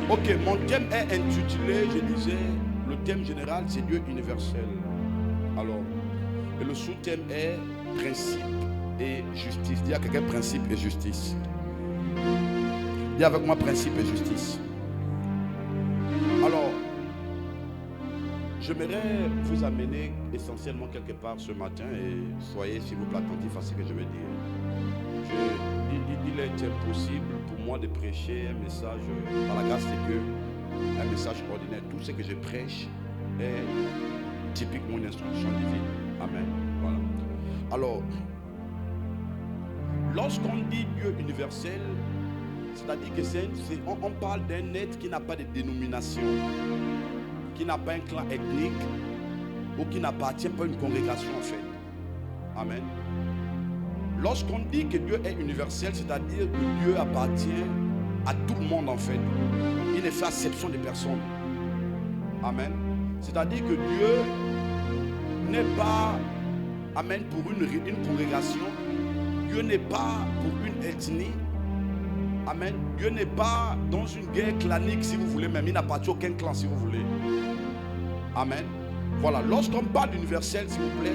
Ok, mon thème est intitulé, je disais, le thème général c'est Dieu universel. Alors, et le sous-thème est principe et justice. Dis à quelqu'un principe et justice. Dis avec moi principe et justice. Alors, j'aimerais vous amener essentiellement quelque part ce matin et soyez s'il vous plaît attentifs à ce que je vais dire. Il est impossible pour moi de prêcher un message par la grâce de Dieu, un message ordinaire. Tout ce que je prêche est typiquement une instruction divine. Amen. Voilà. Alors, lorsqu'on dit Dieu universel, c'est-à-dire que on parle d'un être qui n'a pas de dénomination, qui n'a pas un clan ethnique ou qui n'appartient pas à une congrégation en fait. Amen. Lorsqu'on dit que Dieu est universel, c'est-à-dire que Dieu appartient à tout le monde en fait. Il ne fait exception de personne. Amen. C'est-à-dire que Dieu n'est pas, amen, pour une congrégation. Dieu n'est pas pour une ethnie. Amen. Dieu n'est pas dans une guerre clanique si vous voulez, même il n'appartient à aucun clan si vous voulez. Amen. Voilà, lorsqu'on parle d'universel, s'il vous plaît,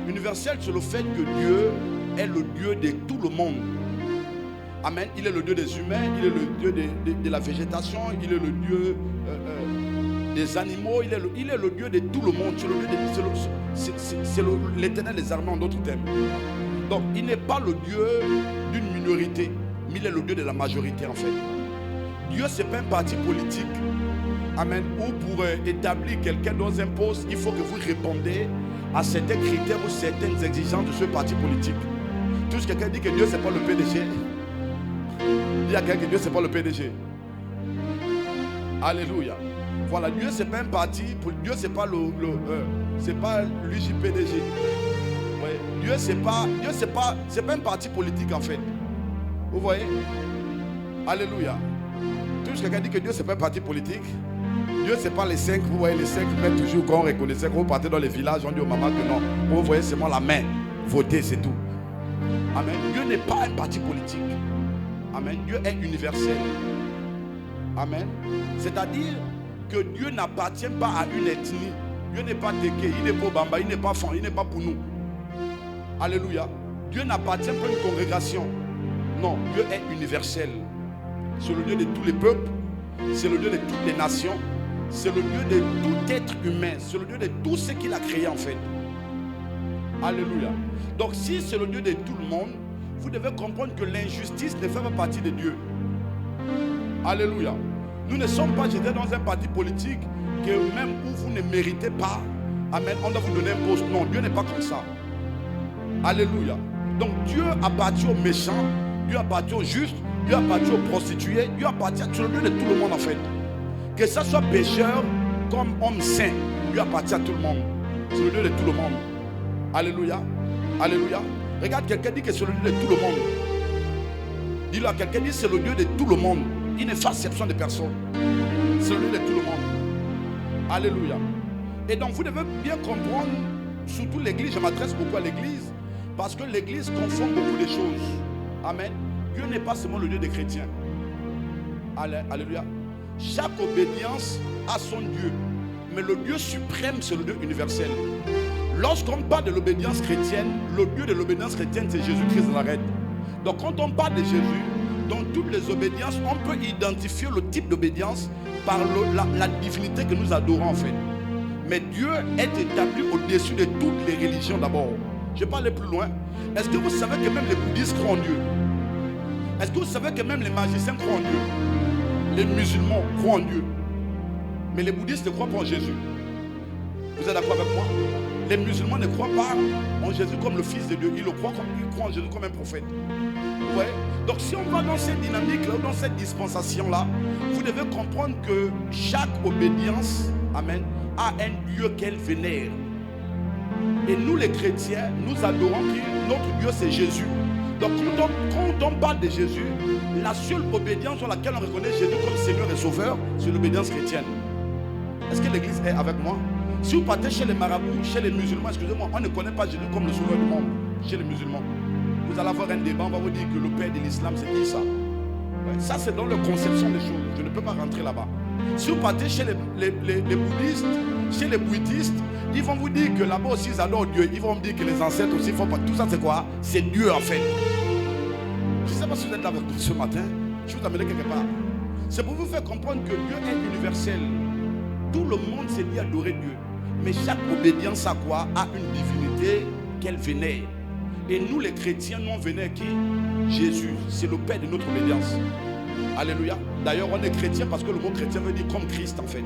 universel c'est le fait que Dieu est le Dieu de tout le monde. Amen. Il est le Dieu des humains, il est le Dieu de la végétation, il est le Dieu des animaux, il est le Dieu de tout le monde. C'est l'Éternel des armées en d'autres termes. Donc il n'est pas le Dieu d'une minorité, mais il est le Dieu de la majorité en fait. Dieu c'est pas un parti politique. Amen. Ou pour établir quelqu'un dans un poste, il faut que vous répondez à certains critères ou certaines exigences de ce parti politique. Tout ce que quelqu'un dit que Dieu c'est pas le PDG. Dis à quelqu'un que Dieu c'est pas le PDG. Alléluia. Voilà, Dieu c'est pas un parti, Dieu c'est pas c'est pas l'UJPDG. Ouais. Dieu c'est pas un parti politique en fait. Vous voyez? Alléluia. Tout ce que quelqu'un dit que Dieu c'est pas un parti politique. Dieu c'est pas les 5, vous voyez les 5 mettent toujours quand on reconnaissait, quand vous partez dans les villages, on dit aux mamans que non. Vous voyez seulement la main, votez c'est tout. Amen. Dieu n'est pas un parti politique. Amen. Dieu est universel. Amen. C'est-à-dire que Dieu n'appartient pas à une ethnie. Dieu n'est pas Teke, il n'est pas Bamba, il n'est pas Fan, il n'est pas pour nous. Alléluia. Dieu n'appartient pas à une congrégation. Non, Dieu est universel. C'est le Dieu de tous les peuples. C'est le Dieu de toutes les nations. C'est le Dieu de tout être humain. C'est le Dieu de tout ce qu'il a créé en fait. Alléluia. Donc si c'est le Dieu de tout le monde, vous devez comprendre que l'injustice ne fait pas partie de Dieu. Alléluia. Nous ne sommes pas jetés dans un parti politique que même où vous ne méritez pas, amen, on doit vous donner un poste. Non, Dieu n'est pas comme ça. Alléluia. Donc Dieu appartient aux méchants, Dieu appartient aux justes, Dieu appartient aux prostituées, Dieu appartient à tout le Dieu de tout le monde en fait. Que ce soit pécheur comme homme saint, Dieu appartient à tout le monde. C'est le Dieu de tout le monde. Alléluia. Alléluia. Regarde, quelqu'un dit que c'est le Dieu de tout le monde. Dis-le à quelqu'un, dit c'est le Dieu de tout le monde. Il ne fait exception de personne. C'est le Dieu de tout le monde. Alléluia. Et donc vous devez bien comprendre, surtout l'église, je m'adresse beaucoup à l'église, parce que l'église confond beaucoup de choses. Amen. Dieu n'est pas seulement le Dieu des chrétiens. Alléluia. Chaque obédience a son Dieu. Mais le Dieu suprême, c'est le Dieu universel. Lorsqu'on parle de l'obédience chrétienne, le Dieu de l'obédience chrétienne, c'est Jésus-Christ de Nazareth. Donc quand on parle de Jésus, dans toutes les obédiences, on peut identifier le type d'obédience par la divinité que nous adorons en fait. Mais Dieu est établi au-dessus de toutes les religions d'abord. Je vais pas aller plus loin. Est-ce que vous savez que même les bouddhistes croient en Dieu? Est-ce que vous savez que même les magiciens croient en Dieu? Les musulmans croient en Dieu. Mais les bouddhistes ne croient pas en Jésus. Vous êtes d'accord avec moi? Les musulmans ne croient pas en Jésus comme le Fils de Dieu. Ils croient en Jésus comme un prophète. Ouais. Donc si on va dans cette dynamique-là, dans cette dispensation-là, vous devez comprendre que chaque obédience, amen, a un Dieu qu'elle vénère. Et nous les chrétiens, nous adorons qui notre Dieu c'est Jésus. Donc quand on parle de Jésus, la seule obédience sur laquelle on reconnaît Jésus comme Seigneur et Sauveur, c'est l'obédience chrétienne. Est-ce que l'église est avec moi? Si vous partez chez les marabouts, chez les musulmans, excusez-moi, on ne connaît pas Jésus comme le Sauveur du monde. Chez les musulmans, vous allez avoir un débat, on va vous dire que le père de l'islam c'est qui ça? Ouais, Ça, c'est dans leur conception des choses. Je ne peux pas rentrer là-bas. Si vous partez chez les bouddhistes, chez les bouddhistes, ils vont vous dire que là-bas aussi ils adorent Dieu. Ils vont me dire que les ancêtres aussi font pas. Tout ça, c'est quoi? C'est Dieu en fait. Je ne sais pas si vous êtes là avec nous ce matin. Je vous amène quelque part. C'est pour vous faire comprendre que Dieu est universel. Tout le monde s'est dit adorer Dieu. Mais chaque obédience à quoi? A une divinité qu'elle vénère. Et nous les chrétiens, nous on vénère qui? Jésus. C'est le Père de notre obédience. Alléluia. D'ailleurs, on est chrétien parce que le mot chrétien veut dire comme Christ en fait.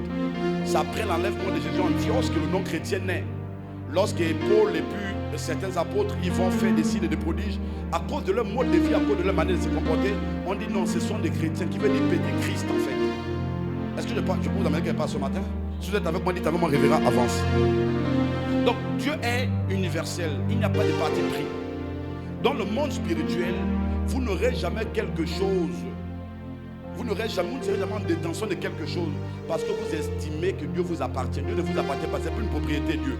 C'est après l'enlèvement de Jésus en Antioche que le nom chrétien naît. Lorsque Paul et puis certains apôtres, ils vont faire des signes et des prodiges, à cause de leur mode de vie, à cause de leur manière de se comporter, on dit non, ce sont des chrétiens qui veulent dire péter Christ en fait. Est-ce que je peux vous amener quelque part ce matin? Si vous êtes avec moi, dites avec moi, révérend, avance. Donc Dieu est universel, il n'y a pas de parti pris. Dans le monde spirituel, vous n'aurez jamais quelque chose. Vous ne serez jamais en détention de quelque chose parce que vous estimez que Dieu vous appartient. Dieu ne vous appartient pas, c'est plus une propriété de Dieu.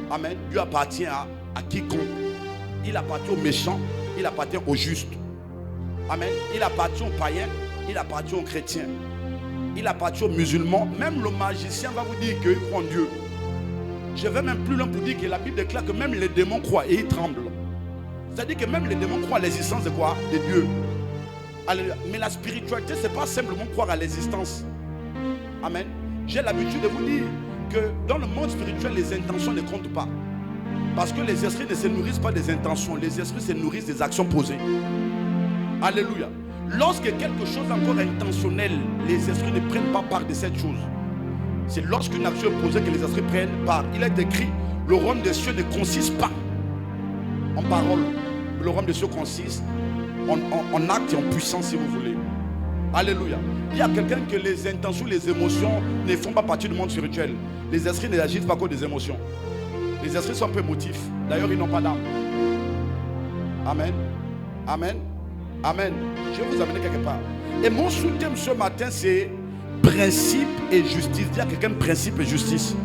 Amen. Dieu appartient à quiconque. Il appartient aux méchants, il appartient aux justes. Amen. Il appartient aux païens, il appartient aux chrétiens. Il appartient aux musulmans. Même le magicien va vous dire qu'il croit en Dieu. Je vais même plus loin pour dire que la Bible déclare que même les démons croient et ils tremblent. C'est-à-dire que même les démons croient à l'existence de quoi? De Dieu. Alléluia. Mais la spiritualité, ce n'est pas simplement croire à l'existence. Amen. J'ai l'habitude de vous dire que dans le monde spirituel, les intentions ne comptent pas. Parce que les esprits ne se nourrissent pas des intentions. Les esprits se nourrissent des actions posées. Alléluia. Lorsque quelque chose est encore intentionnel, les esprits ne prennent pas part de cette chose. C'est lorsqu'une action est posée que les esprits prennent part. Il est écrit, le royaume des cieux ne consiste pas en parole. Le royaume des cieux consiste en acte et en puissance, si vous voulez. Alléluia. Il y a quelqu'un que les intentions, les émotions ne font pas partie du monde spirituel. Les esprits ne agissent pas que des émotions. Les esprits sont un peu émotifs. D'ailleurs, ils n'ont pas d'âme. Amen. Amen. Amen. Je vais vous amener quelque part. Et mon sous-thème ce matin, c'est principe et justice. Dis à quelqu'un principe et justice.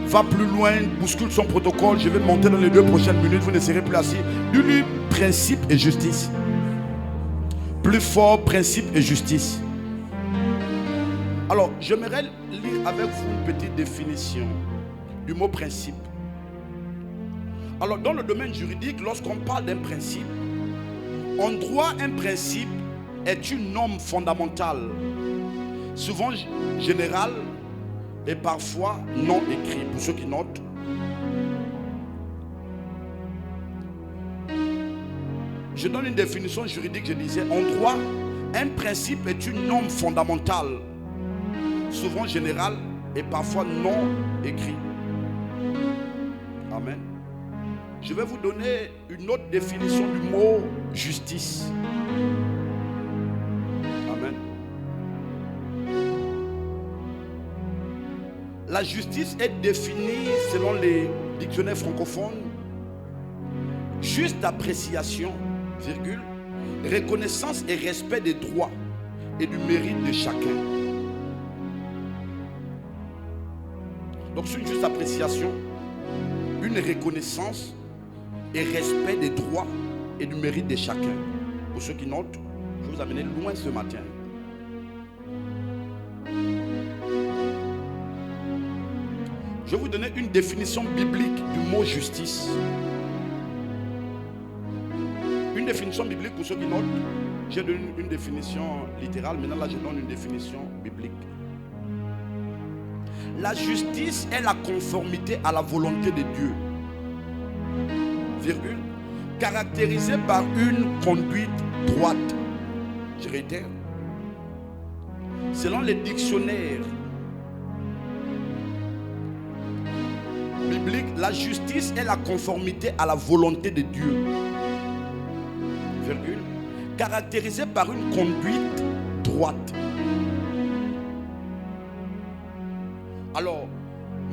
Va plus loin, bouscule son protocole. Je vais monter dans les 2 prochaines minutes. Vous ne serez plus assis. Dis-lui principe et justice. Plus fort, principe et justice. Alors, j'aimerais lire avec vous une petite définition du mot principe. Alors, dans le domaine juridique, lorsqu'on parle d'un principe, en droit, un principe est une norme fondamentale, souvent générale et parfois non écrite. Pour ceux qui notent, je donne une définition juridique, je disais, en droit, un principe est une norme fondamentale, souvent générale et parfois non écrite. Amen. Je vais vous donner une autre définition du mot justice. Amen. La justice est définie selon les dictionnaires francophones: juste appréciation, virgule, reconnaissance et respect des droits et du mérite de chacun. Donc c'est une juste appréciation, une reconnaissance et respect des droits et du mérite de chacun. Pour ceux qui notent, je vais vous amener loin ce matin. Je vais vous donner une définition biblique du mot justice. Une définition biblique pour ceux qui notent. J'ai donné une définition littérale, maintenant là je donne une définition biblique. La justice est la conformité à la volonté de Dieu, virgule, caractérisée par une conduite droite. Je réitère. Selon les dictionnaires bibliques, la justice est la conformité à la volonté de Dieu, virgule, caractérisée par une conduite droite. Alors,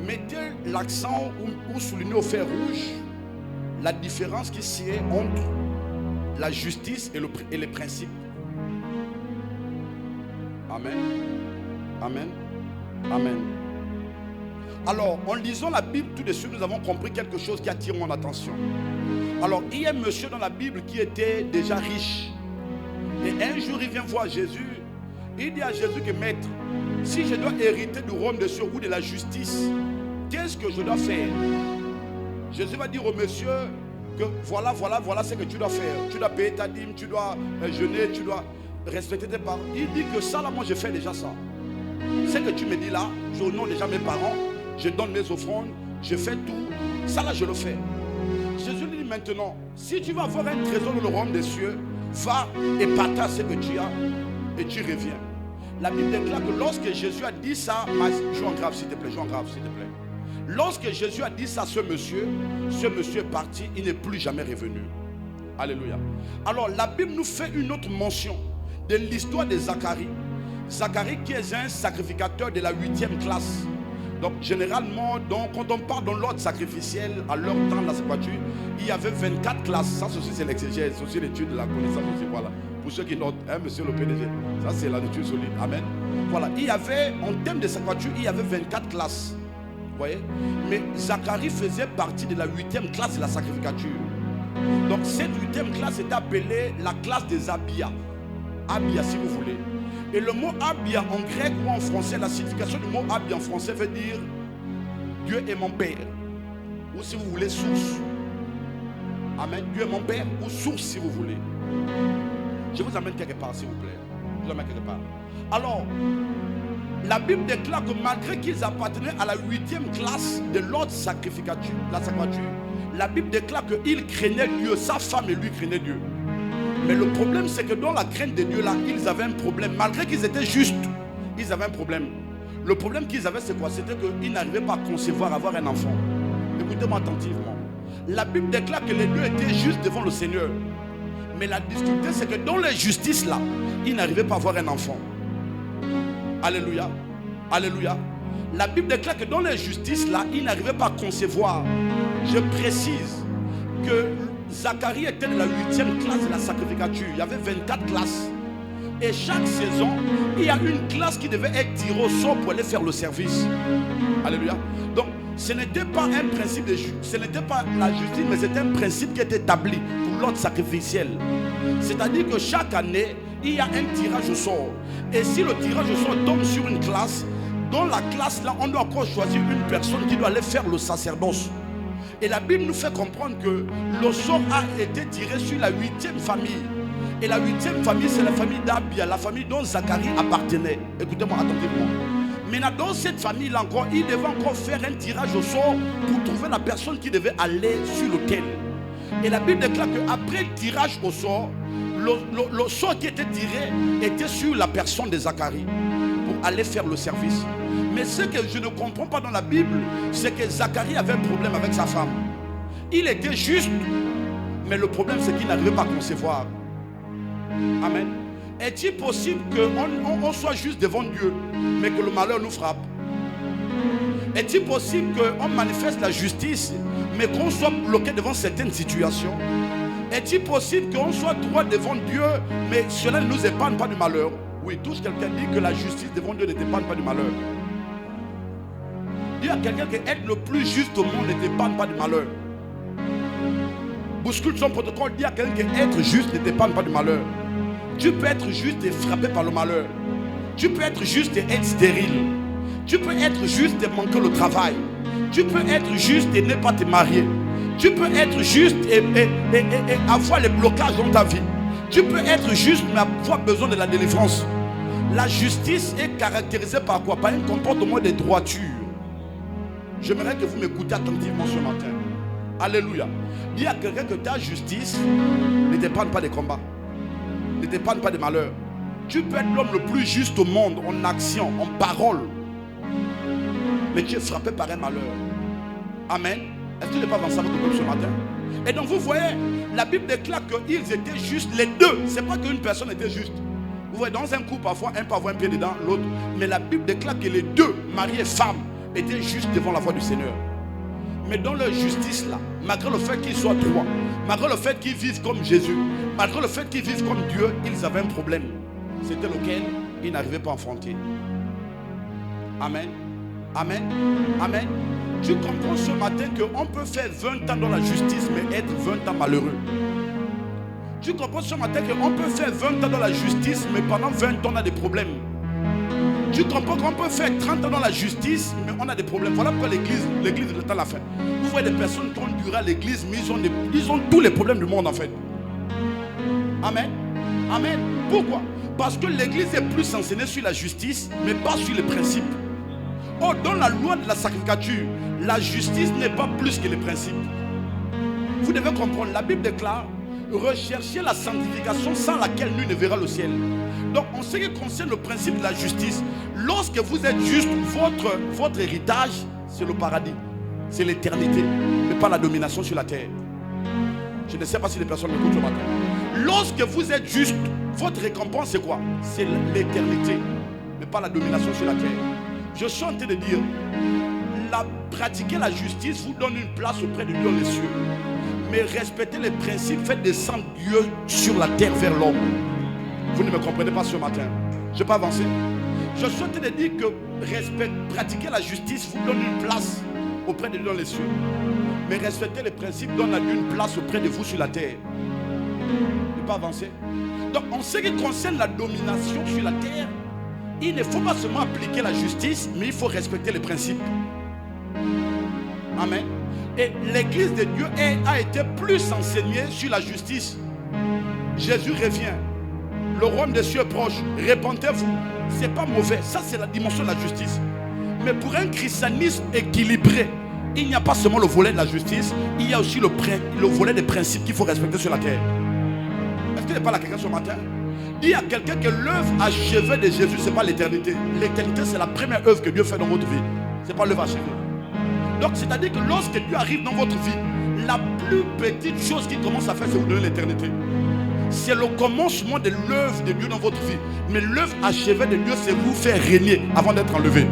mettez l'accent ou soulignez au fer rouge la différence qui s'y est entre la justice et les principes. Amen. Amen. Amen. Alors, en lisant la Bible, tout de suite, nous avons compris quelque chose qui attire mon attention. Alors, il y a un monsieur dans la Bible qui était déjà riche. Et Et un jour, il vient voir Jésus. Il dit à Jésus que maître, si je dois hériter du royaume des cieux ou de la justice, qu'est-ce que je dois faire? Jésus va dire au monsieur que voilà ce que tu dois faire. Tu dois payer ta dîme, tu dois jeûner, tu dois respecter tes parents. Il dit que ça là, moi je fais déjà ça. Ce que tu me dis là, je honore déjà mes parents, je donne mes offrandes, je fais tout. Ça là, je le fais. Jésus lui dit maintenant, si tu vas avoir un trésor dans le royaume des cieux, va et partage ce que tu as et tu reviens. La Bible déclare que lorsque Jésus a dit ça, joue en grave s'il te plaît, joue en grave s'il te plaît. Lorsque Jésus a dit ça à ce monsieur est parti, il n'est plus jamais revenu. Alléluia. Alors la Bible nous fait une autre mention de l'histoire de Zacharie. Zacharie qui est un sacrificateur de la 8e classe. Donc généralement, quand on parle dans l'ordre sacrificiel, à leur temps de la sacrificature, il y avait 24 classes. Ça aussi c'est l'exégèse, c'est aussi l'étude de la connaissance aussi. Voilà. Pour ceux qui notent, hein, monsieur le PDG, ça c'est la nature solide. Amen. Voilà. Il y avait, en termes de sacrificature, il y avait 24 classes. Vous voyez? Mais Zacharie faisait partie de la 8e classe de la sacrificature. Donc cette 8e classe est appelée la classe des Abia. Abia si vous voulez. Et le mot Abia en grec ou en français, la signification du mot Abia en français veut dire Dieu est mon Père. Ou si vous voulez, source. Amen. Dieu est mon Père ou source si vous voulez. Je vous amène quelque part s'il vous plaît. Je vous amène quelque part. Alors, la Bible déclare que malgré qu'ils appartenaient à la 8e classe de l'ordre sacrificature, la Bible déclare qu'ils craignaient Dieu, sa femme et lui craignaient Dieu. Mais le problème c'est que dans la crainte de Dieu là, ils avaient un problème. Malgré qu'ils étaient justes, ils avaient un problème. Le problème qu'ils avaient c'est quoi? C'était qu'ils n'arrivaient pas à concevoir, avoir un enfant. Écoutez-moi attentivement. La Bible déclare que les deux étaient justes devant le Seigneur. Mais la difficulté c'est que dans les justices là, ils n'arrivaient pas à avoir un enfant. Alléluia. Alléluia. La Bible déclare que dans les justices là, ils n'arrivaient pas à concevoir. Je précise que Zacharie était de la 8e classe de la sacrificature. Il y avait 24 classes. Et chaque saison, il y a une classe qui devait être tirée au sort pour aller faire le service. Alléluia. Donc, ce n'était pas un principe de justice, ce n'était pas la justice, mais c'était un principe qui était établi pour l'ordre sacrificiel. C'est-à-dire que chaque année, il y a un tirage au sort. Et si le tirage au sort tombe sur une classe, dans la classe là, on doit encore choisir une personne qui doit aller faire le sacerdoce. Et la Bible nous fait comprendre que le sort a été tiré sur la 8e famille. Et la 8e famille, c'est la famille d'Abia, la famille dont Zacharie appartenait. Écoutez-moi attentivement. Maintenant, dans cette famille-là encore, il devait encore faire un tirage au sort pour trouver la personne qui devait aller sur l'autel. Et la Bible déclare qu'après le tirage au sort, le sort qui était tiré était sur la personne de Zacharie pour aller faire le service. Mais ce que je ne comprends pas dans la Bible, c'est que Zacharie avait un problème avec sa femme. Il était juste, mais le problème c'est qu'il n'arrivait pas à concevoir. Amen. Est-il possible qu'on soit juste devant Dieu, mais que le malheur nous frappe? Est-il possible qu'on manifeste la justice, mais qu'on soit bloqué devant certaines situations? Est-il possible qu'on soit droit devant Dieu, mais cela ne nous épargne pas du malheur? Oui, tous quelqu'un dit que la justice devant Dieu ne t'épargne pas du malheur. Dis à quelqu'un que être le plus juste au monde ne t'épargne pas du malheur. Bouscule son protocole, dis à quelqu'un que être juste ne t'épargne pas du malheur. Tu peux être juste et frappé par le malheur. Tu peux être juste et être stérile. Tu peux être juste et manquer le travail. Tu peux être juste et ne pas te marier. Tu peux être juste et avoir les blocages dans ta vie. Tu peux être juste mais avoir besoin de la délivrance. La justice est caractérisée par quoi? Par un comportement de droiture. J'aimerais que vous m'écoutiez attentivement ce matin. Alléluia. Dis à quelqu'un que ta justice ne dépend pas des combats, ne dépend pas des malheurs. Tu peux être l'homme le plus juste au monde, en action, en parole, mais tu es frappé par un malheur. Amen. Est-ce que tu n'es pas dans ça votre peuple ce matin? Et donc vous voyez, la Bible déclare qu'ils étaient justes, les deux. Ce n'est pas qu'une personne était juste. Vous voyez, dans un couple, parfois, un peut avoir un pied dedans, l'autre. Mais la Bible déclare que les deux, mari et femme, étaient justes devant la voix du Seigneur. Mais dans leur justice là, malgré le fait qu'ils soient droits, malgré le fait qu'ils vivent comme Jésus, malgré le fait qu'ils vivent comme Dieu, ils avaient un problème. C'était lequel ils n'arrivaient pas à affronter. Amen. Amen. Amen. Tu comprends ce matin qu'on peut faire 20 ans dans la justice, mais être 20 ans malheureux. Tu comprends ce matin qu'on peut faire 20 ans dans la justice, mais pendant 20 ans, on a des problèmes. Tu comprends qu'on peut faire 30 ans dans la justice, mais on a des problèmes. Voilà pourquoi l'église de temps à la fin. Vous voyez des personnes qui ont duré à l'église, mais ils ont tous les problèmes du monde en fait. Amen. Amen. Pourquoi? Parce que l'église est plus enseignée sur la justice, mais pas sur les principes. Oh, dans la loi de la sacrificature, la justice n'est pas plus que les principes. Vous devez comprendre, la Bible déclare: recherchez la sanctification sans laquelle nul ne verra le ciel. Donc en ce qui concerne le principe de la justice, lorsque vous êtes juste, votre héritage, c'est le paradis, c'est l'éternité, mais pas la domination sur la terre. Je ne sais pas si les personnes m'écoutent ce matin. Lorsque vous êtes juste, votre récompense c'est quoi? C'est l'éternité, mais pas la domination sur la terre. Je suis en train de dire, pratiquer la justice vous donne une place auprès de Dieu dans les cieux. Mais respecter les principes fait descendre Dieu sur la terre vers l'homme. Vous ne me comprenez pas ce matin. Je ne vais pas avancer. Je suis en train de dire que pratiquer la justice vous donne une place auprès de Dieu dans les cieux. Mais respecter les principes donne à Dieu une place auprès de vous sur la terre. Je ne vais pas avancer. Donc en ce qui concerne la domination sur la terre, il ne faut pas seulement appliquer la justice, mais il faut respecter les principes. Amen. Et l'église de Dieu a été plus enseignée sur la justice. Jésus revient. Le royaume des cieux est proche. Répentez-vous. Ce n'est pas mauvais. Ça, c'est la dimension de la justice. Mais pour un christianisme équilibré, il n'y a pas seulement le volet de la justice, il y a aussi le volet des principes qu'il faut respecter sur la terre. Est-ce qu'il n'est pas là quelqu'un ce matin? Dis à quelqu'un que l'œuvre achevée de Jésus, ce n'est pas l'éternité. L'éternité, c'est la première œuvre que Dieu fait dans votre vie. Ce n'est pas l'œuvre achevée. Donc, c'est-à-dire que lorsque Dieu arrive dans votre vie, la plus petite chose qu'il commence à faire, c'est vous donner l'éternité. C'est le commencement de l'œuvre de Dieu dans votre vie. Mais l'œuvre achevée de Dieu, c'est vous faire régner avant d'être enlevé.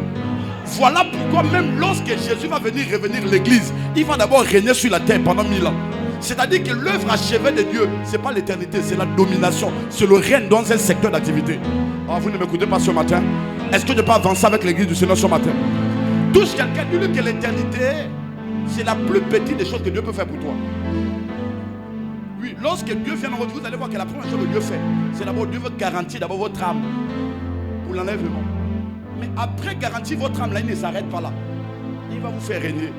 Voilà pourquoi même lorsque Jésus va venir revenir l'église, il va d'abord régner sur la terre pendant 1000 ans. C'est-à-dire que l'œuvre achevée de Dieu, ce n'est pas l'éternité, c'est la domination. C'est le règne dans un secteur d'activité. Oh, vous ne m'écoutez pas ce matin? Est-ce que je peux avancer avec l'église du Seigneur ce matin? Touche quelqu'un, dis-lui que l'éternité, c'est la plus petite des choses que Dieu peut faire pour toi. Oui, lorsque Dieu vient dans votre vie, vous allez voir que la première chose que Dieu fait, c'est d'abord Dieu veut garantir d'abord votre âme pour l'enlèvement. Mais après garantir votre âme, là, il ne s'arrête pas là. Il va vous faire régner.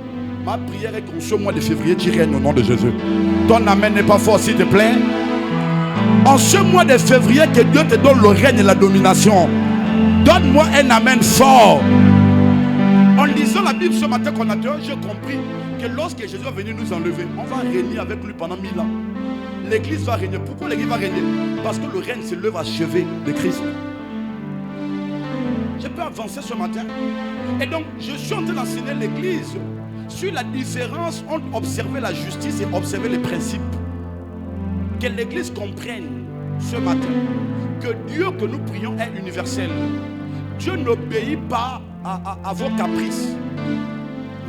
Ma prière est qu'en ce mois de février, tu règnes au nom de Jésus. Ton amen n'est pas fort, s'il te plaît. En ce mois de février, que Dieu te donne le règne et la domination. Donne-moi un amen fort. En lisant la Bible ce matin qu'on a dit, j'ai compris que lorsque Jésus va venir nous enlever, on va régner avec lui pendant 1000 ans. L'église va régner. Pourquoi l'église va régner? Parce que le règne, c'est l'œuvre achevée de Christ. Je peux avancer ce matin. Et donc, je suis en train d'enseigner l'église sur la différence entre observer la justice et observer les principes. Que l'église comprenne ce matin que Dieu que nous prions est universel. Dieu n'obéit pas à vos caprices.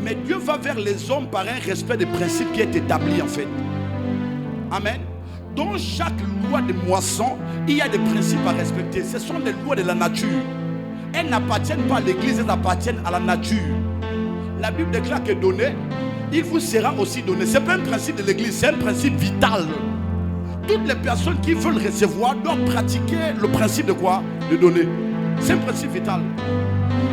Mais Dieu va vers les hommes par un respect des principes qui est établi en fait. Amen. Dans chaque loi de moisson, il y a des principes à respecter. Ce sont des lois de la nature. Elles n'appartiennent pas à l'église, elles appartiennent à la nature. La Bible déclare que donné, il vous sera aussi donné. Ce n'est pas un principe de l'église, c'est un principe vital. Toutes les personnes qui veulent recevoir doivent pratiquer le principe de quoi? De donner. C'est un principe vital.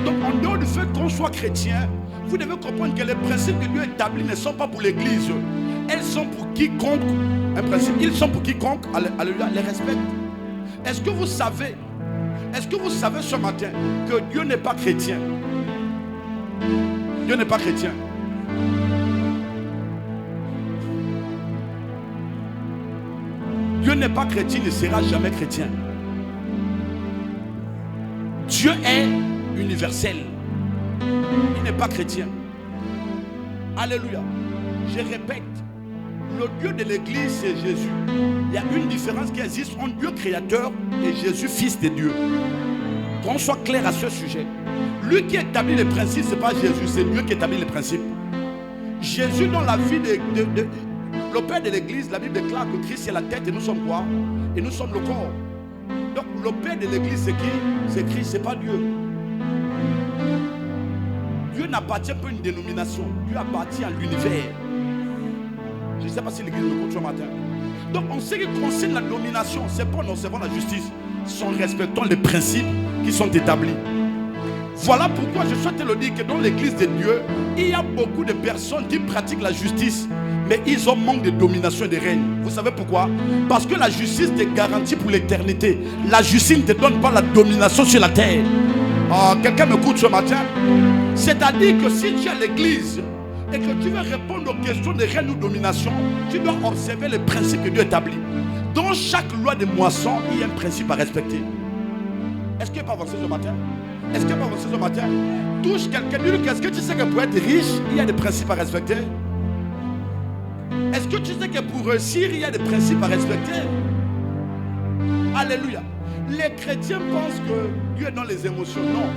Donc en dehors du fait qu'on soit chrétien, vous devez comprendre que les principes que Dieu établit ne sont pas pour l'église. Elles sont pour quiconque, un principe, ils sont pour quiconque, alléluia, les respecte. Est-ce que vous savez ce matin que Dieu n'est pas chrétien? Dieu n'est pas chrétien. Dieu n'est pas chrétien, il ne sera jamais chrétien. Dieu est universel. Il n'est pas chrétien. Alléluia. Je répète, le Dieu de l'église, c'est Jésus. Il y a une différence qui existe entre Dieu créateur et Jésus, fils de Dieu. Qu'on soit clair à ce sujet. Lui qui établit les principes, ce n'est pas Jésus, c'est Dieu qui établit les principes. Jésus, dans la vie le Père de l'église, la Bible déclare que Christ est la tête et nous sommes quoi? Et nous sommes le corps. Donc le Père de l'église, c'est qui? C'est Christ, ce n'est pas Dieu. Dieu n'appartient pas à une dénomination. Dieu appartient à l'univers. Je ne sais pas si l'église me compte ce matin. Donc en ce qui concerne la domination, c'est pas en observant la justice, c'est en respectant les principes qui sont établis. Voilà pourquoi je souhaite le dire que dans l'église de Dieu, il y a beaucoup de personnes qui pratiquent la justice, mais ils ont manque de domination et de règne. Vous savez pourquoi? Parce que la justice te garantit pour l'éternité. La justice ne te donne pas la domination sur la terre. Quelqu'un m'écoute ce matin? C'est-à-dire que si tu es à l'église et que tu veux répondre aux questions de règne ou domination, tu dois observer les principes que Dieu établit. Dans chaque loi de moisson, il y a un principe à respecter. Est-ce qu'il n'y a pas avancé ce matin? Est-ce qu'il n'y a pas avancé ce matin? Touche quelqu'un, dis-lui, est-ce que tu sais que pour être riche, il y a des principes à respecter? Est-ce que tu sais que pour réussir, il y a des principes à respecter? Alléluia. Les chrétiens pensent que Dieu est dans les émotions. Non.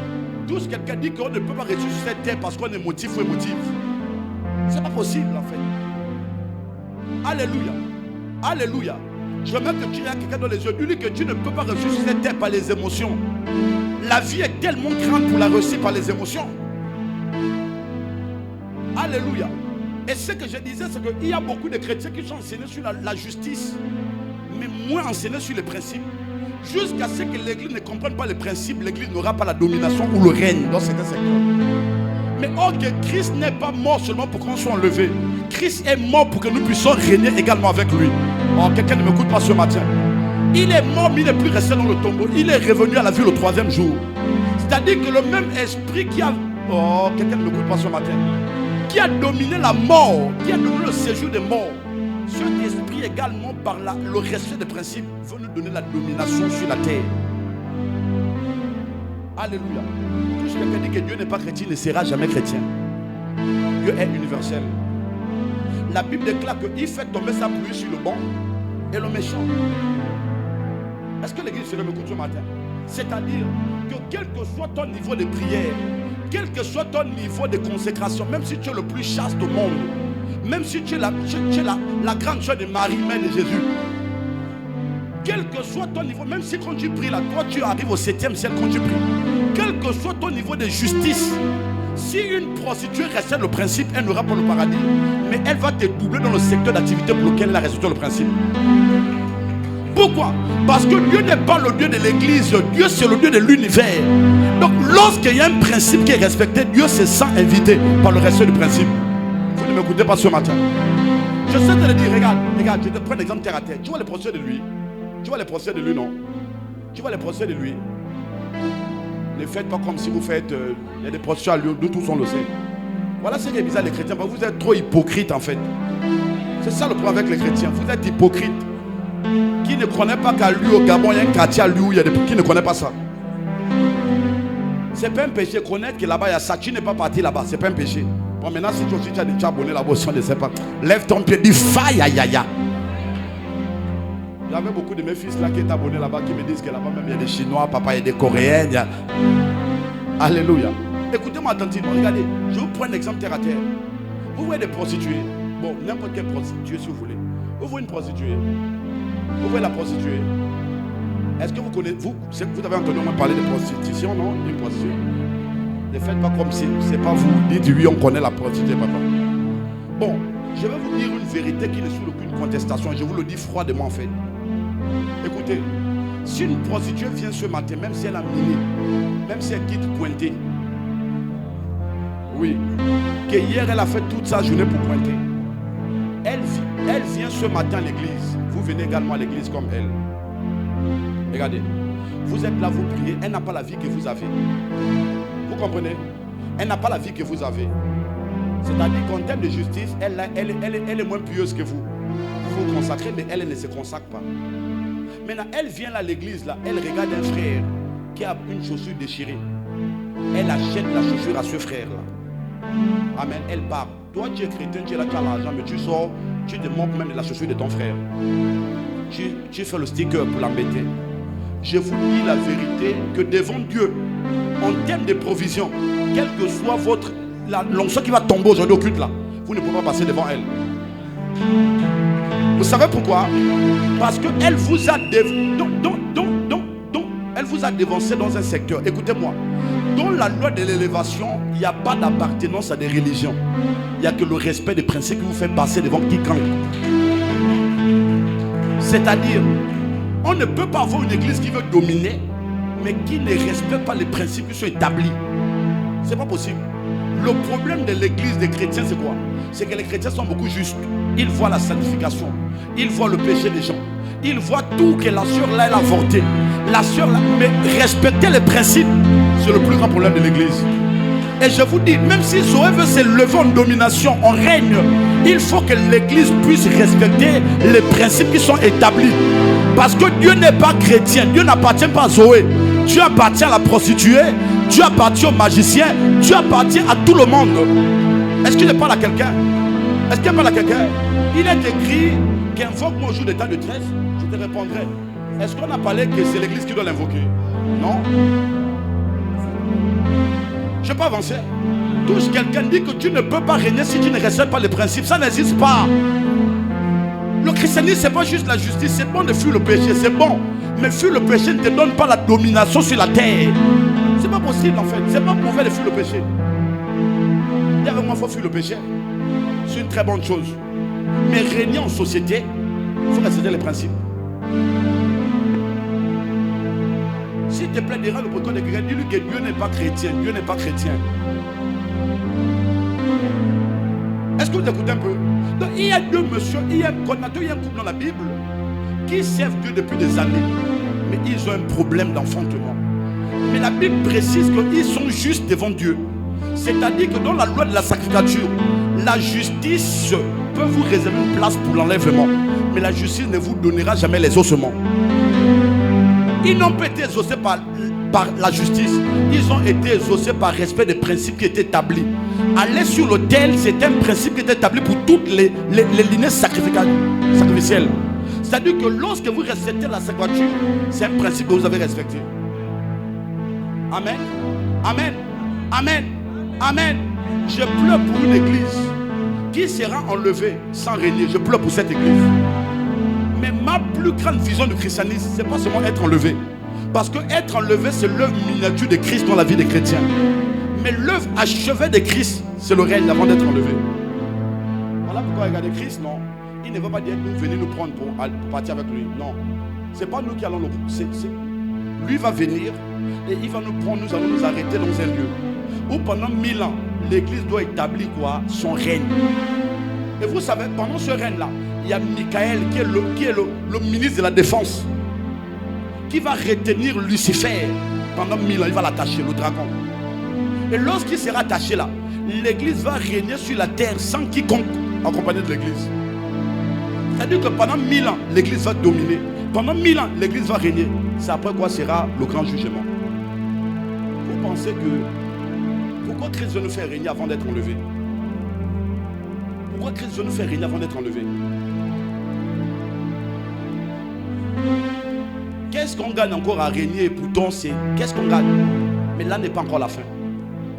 Touche quelqu'un, dit qu'on ne peut pas réussir sur cette terre parce qu'on est motif ou émotif. C'est pas possible en fait. Alléluia. Alléluia. Je veux même que tu aies quelqu'un dans les yeux. Dis-lui que tu ne peux pas réussir sur cette terre par les émotions. La vie est tellement grande pour la réussir par les émotions. Alléluia. Et ce que je disais, c'est qu'il y a beaucoup de chrétiens qui sont enseignés sur la justice, mais moins enseignés sur les principes. Jusqu'à ce que l'église ne comprenne pas les principes, l'église n'aura pas la domination ou le règne dans certains secteurs. Mais or que Christ n'est pas mort seulement pour qu'on soit enlevé. Christ est mort pour que nous puissions régner également avec lui. Oh, quelqu'un ne m'écoute pas ce matin. Il est mort, mais il n'est plus resté dans le tombeau. Il est revenu à la vie le 3e jour. C'est-à-dire que le même esprit qui a... Oh, quelqu'un ne m'écoute pas ce matin. Qui a dominé la mort, qui a dominé le séjour des morts. Cet esprit également, par le respect des principes, veut nous donner la domination sur la terre. Alléluia. Tout ce qui dit que Dieu n'est pas chrétien ne sera jamais chrétien. Dieu est universel. La Bible déclare qu'il fait tomber sa pluie sur le bon et le méchant. Est-ce que l'église se m'écoute ce matin? C'est-à-dire que quel que soit ton niveau de prière, quel que soit ton niveau de consécration, même si tu es le plus chaste au monde, même si tu es la grande soeur de Marie, mère de Jésus, quel que soit ton niveau, même si quand tu pries là, toi tu arrives au 7e ciel quand tu pries, quel que soit ton niveau de justice, si une prostituée respecte le principe, elle n'aura pas le paradis, mais elle va te doubler dans le secteur d'activité pour lequel elle a respecté le principe. Pourquoi? Parce que Dieu n'est pas le Dieu de l'église, Dieu c'est le Dieu de l'univers. Donc lorsqu'il y a un principe qui est respecté, Dieu se sent invité par le respect du principe. Vous ne m'écoutez pas ce matin. Je sais te le dire, regarde, je te prends un exemple terre à terre. Tu vois les procès de lui? Tu vois les procès de lui, non? Tu vois les procès de lui? Ne faites pas comme si vous faites, il y a des procès à lui, nous tous on le sait. Voilà ce qui est bizarre les chrétiens, parce que vous êtes trop hypocrites en fait. C'est ça le problème avec les chrétiens, vous êtes hypocrites. Qui ne connaît pas qu'à lui au Gabon, il y a un quartier à lui où il y a des... Qui ne connaît pas ça? C'est pas un péché. Connaître que là-bas il y a ça. Tu n'es pas parti là-bas. C'est pas un péché. Bon, maintenant si tu aussi tu as des abonnés là-bas, on ne sait pas. Lève ton pied, dis faille, aïe, aïe, aïe. J'avais beaucoup de mes fils là qui étaient abonnés là-bas qui me disent que là-bas même il y a des Chinois, papa, il y a des Coréens. Alléluia. Écoutez-moi attentivement. Regardez, je vous prends un exemple terre à terre. Vous voyez des prostituées. Bon, n'importe quelle prostituée si vous voulez. Vous voyez une prostituée. Vous voyez la prostituée. Est-ce que vous connaissez, vous avez entendu moi parler de prostitution, non? Une prostituée. Ne faites pas comme si c'est pas vous. Dites oui, on connaît la prostituée, papa. Bon, je vais vous dire une vérité qui ne suit aucune contestation. Je vous le dis froidement en fait. Écoutez, si une prostituée vient ce matin, même si elle a mini, même si elle quitte pointer, oui, que hier elle a fait toute sa journée pour pointer. Elle vient ce matin à l'église. Vous venez également à l'église comme elle. Regardez. Vous êtes là, vous priez. Elle n'a pas la vie que vous avez. Vous comprenez? Elle n'a pas la vie que vous avez. C'est-à-dire qu'en termes de justice, elle est moins pieuse que vous. Vous vous consacrez, mais elle ne se consacre pas. Maintenant, elle vient là à l'église, là. Elle regarde un frère qui a une chaussure déchirée. Elle achète la chaussure à ce frère-là. Amen. Elle part. Toi, tu es chrétien, tu es là, tu as l'argent, mais tu sors, tu te moques même de la chaussure de ton frère. Tu fais le sticker pour l'embêter. Je vous dis la vérité que devant Dieu, en termes de provision, quel que soit votre l'onction qui va tomber aujourd'hui au culte là, vous ne pouvez pas passer devant elle. Vous savez pourquoi? Parce qu'elle vous a elle vous a dévancé dans un secteur. Écoutez-moi. Dans la loi de l'élévation, il n'y a pas d'appartenance à des religions. Il n'y a que le respect des principes qui vous fait passer devant quiconque. C'est-à-dire, on ne peut pas avoir une église qui veut dominer, mais qui ne respecte pas les principes qui sont établis. C'est pas possible. Le problème de l'église des chrétiens, c'est quoi? C'est que les chrétiens sont beaucoup justes. Ils voient la sanctification. Ils voient le péché des gens. Ils voient tout que la sœur là, elle a avorté. La sœur là, mais respecter les principes, c'est le plus grand problème de l'église. Et je vous dis, même si Zoé veut se lever en domination, en règne, il faut que l'église puisse respecter les principes qui sont établis. Parce que Dieu n'est pas chrétien. Dieu n'appartient pas à Zoé. Dieu appartient à la prostituée. Dieu appartient au magicien. Dieu appartient à tout le monde. Est-ce qu'il parle à quelqu'un? Est-ce qu'il parle à quelqu'un? Il est écrit qu'invoque-moi au jour d'état de trêve, je te répondrai. Est-ce qu'on a parlé que c'est l'église qui doit l'invoquer? Non. Je peux avancer. Touche quelqu'un, dit que tu ne peux pas régner si tu ne respectes pas les principes. Ça n'existe pas. Le christianisme, ce n'est pas juste la justice. C'est bon de fuir le péché, c'est bon. Mais fuir le péché ne te donne pas la domination sur la terre. C'est pas possible en fait. C'est pas mauvais de fuir le péché. Dis avec moi, il faut fuir le péché. C'est une très bonne chose. Mais régner en société, il faut respecter les principes. S'il te plaît, dérange le bouton de quelqu'un, dis-lui que Dieu n'est pas chrétien. Dieu n'est pas chrétien. Est-ce que vous écoutez un peu? Donc, il y a deux messieurs, il y a un couple dans la Bible qui servent Dieu depuis des années. Mais ils ont un problème d'enfantement. Mais la Bible précise qu'ils sont justes devant Dieu. C'est-à-dire que dans la loi de la sacrificature, la justice peut vous réserver une place pour l'enlèvement. Mais la justice ne vous donnera jamais les ossements. Ils n'ont pas été exaucés par la justice. Ils ont été exaucés par respect des principes qui étaient établis. Aller sur l'autel, c'est un principe qui est établi pour toutes les lignées sacrificielles. C'est-à-dire que lorsque vous respectez la sacrificature, c'est un principe que vous avez respecté. Amen. Amen. Amen. Amen. Je pleure pour une église qui sera enlevée sans régner. Je pleure pour cette église. Mais ma plus grande vision du christianisme, c'est pas seulement être enlevé. Parce que être enlevé, c'est l'œuvre miniature de Christ dans la vie des chrétiens. Mais l'œuvre achevée de Christ, c'est le règne avant d'être enlevé. Voilà pourquoi regardez Christ, non. Il ne veut pas dire nous venir nous prendre pour partir avec lui. Non. C'est pas nous qui allons le prendre. Lui va venir et il va nous prendre, nous allons nous arrêter dans un lieu où pendant 1000 ans, l'église doit établir quoi? Son règne. Et vous savez, pendant ce règne-là, il y a Michael qui est le ministre de la défense, qui va retenir Lucifer pendant 1000 ans. Il va l'attacher, le dragon. Et lorsqu'il sera attaché là, l'église va régner sur la terre sans quiconque accompagné de l'église. C'est-à-dire que pendant 1000 ans, l'église va dominer. Pendant 1000 ans, l'église va régner. C'est après quoi sera le grand jugement. Vous pensez que pourquoi Christ veut nous faire régner avant d'être enlevé? Pourquoi Christ veut nous faire régner avant d'être enlevé? Qu'est-ce qu'on gagne encore à régner? Et pourtant, c'est qu'est-ce qu'on gagne? Mais là n'est pas encore la fin.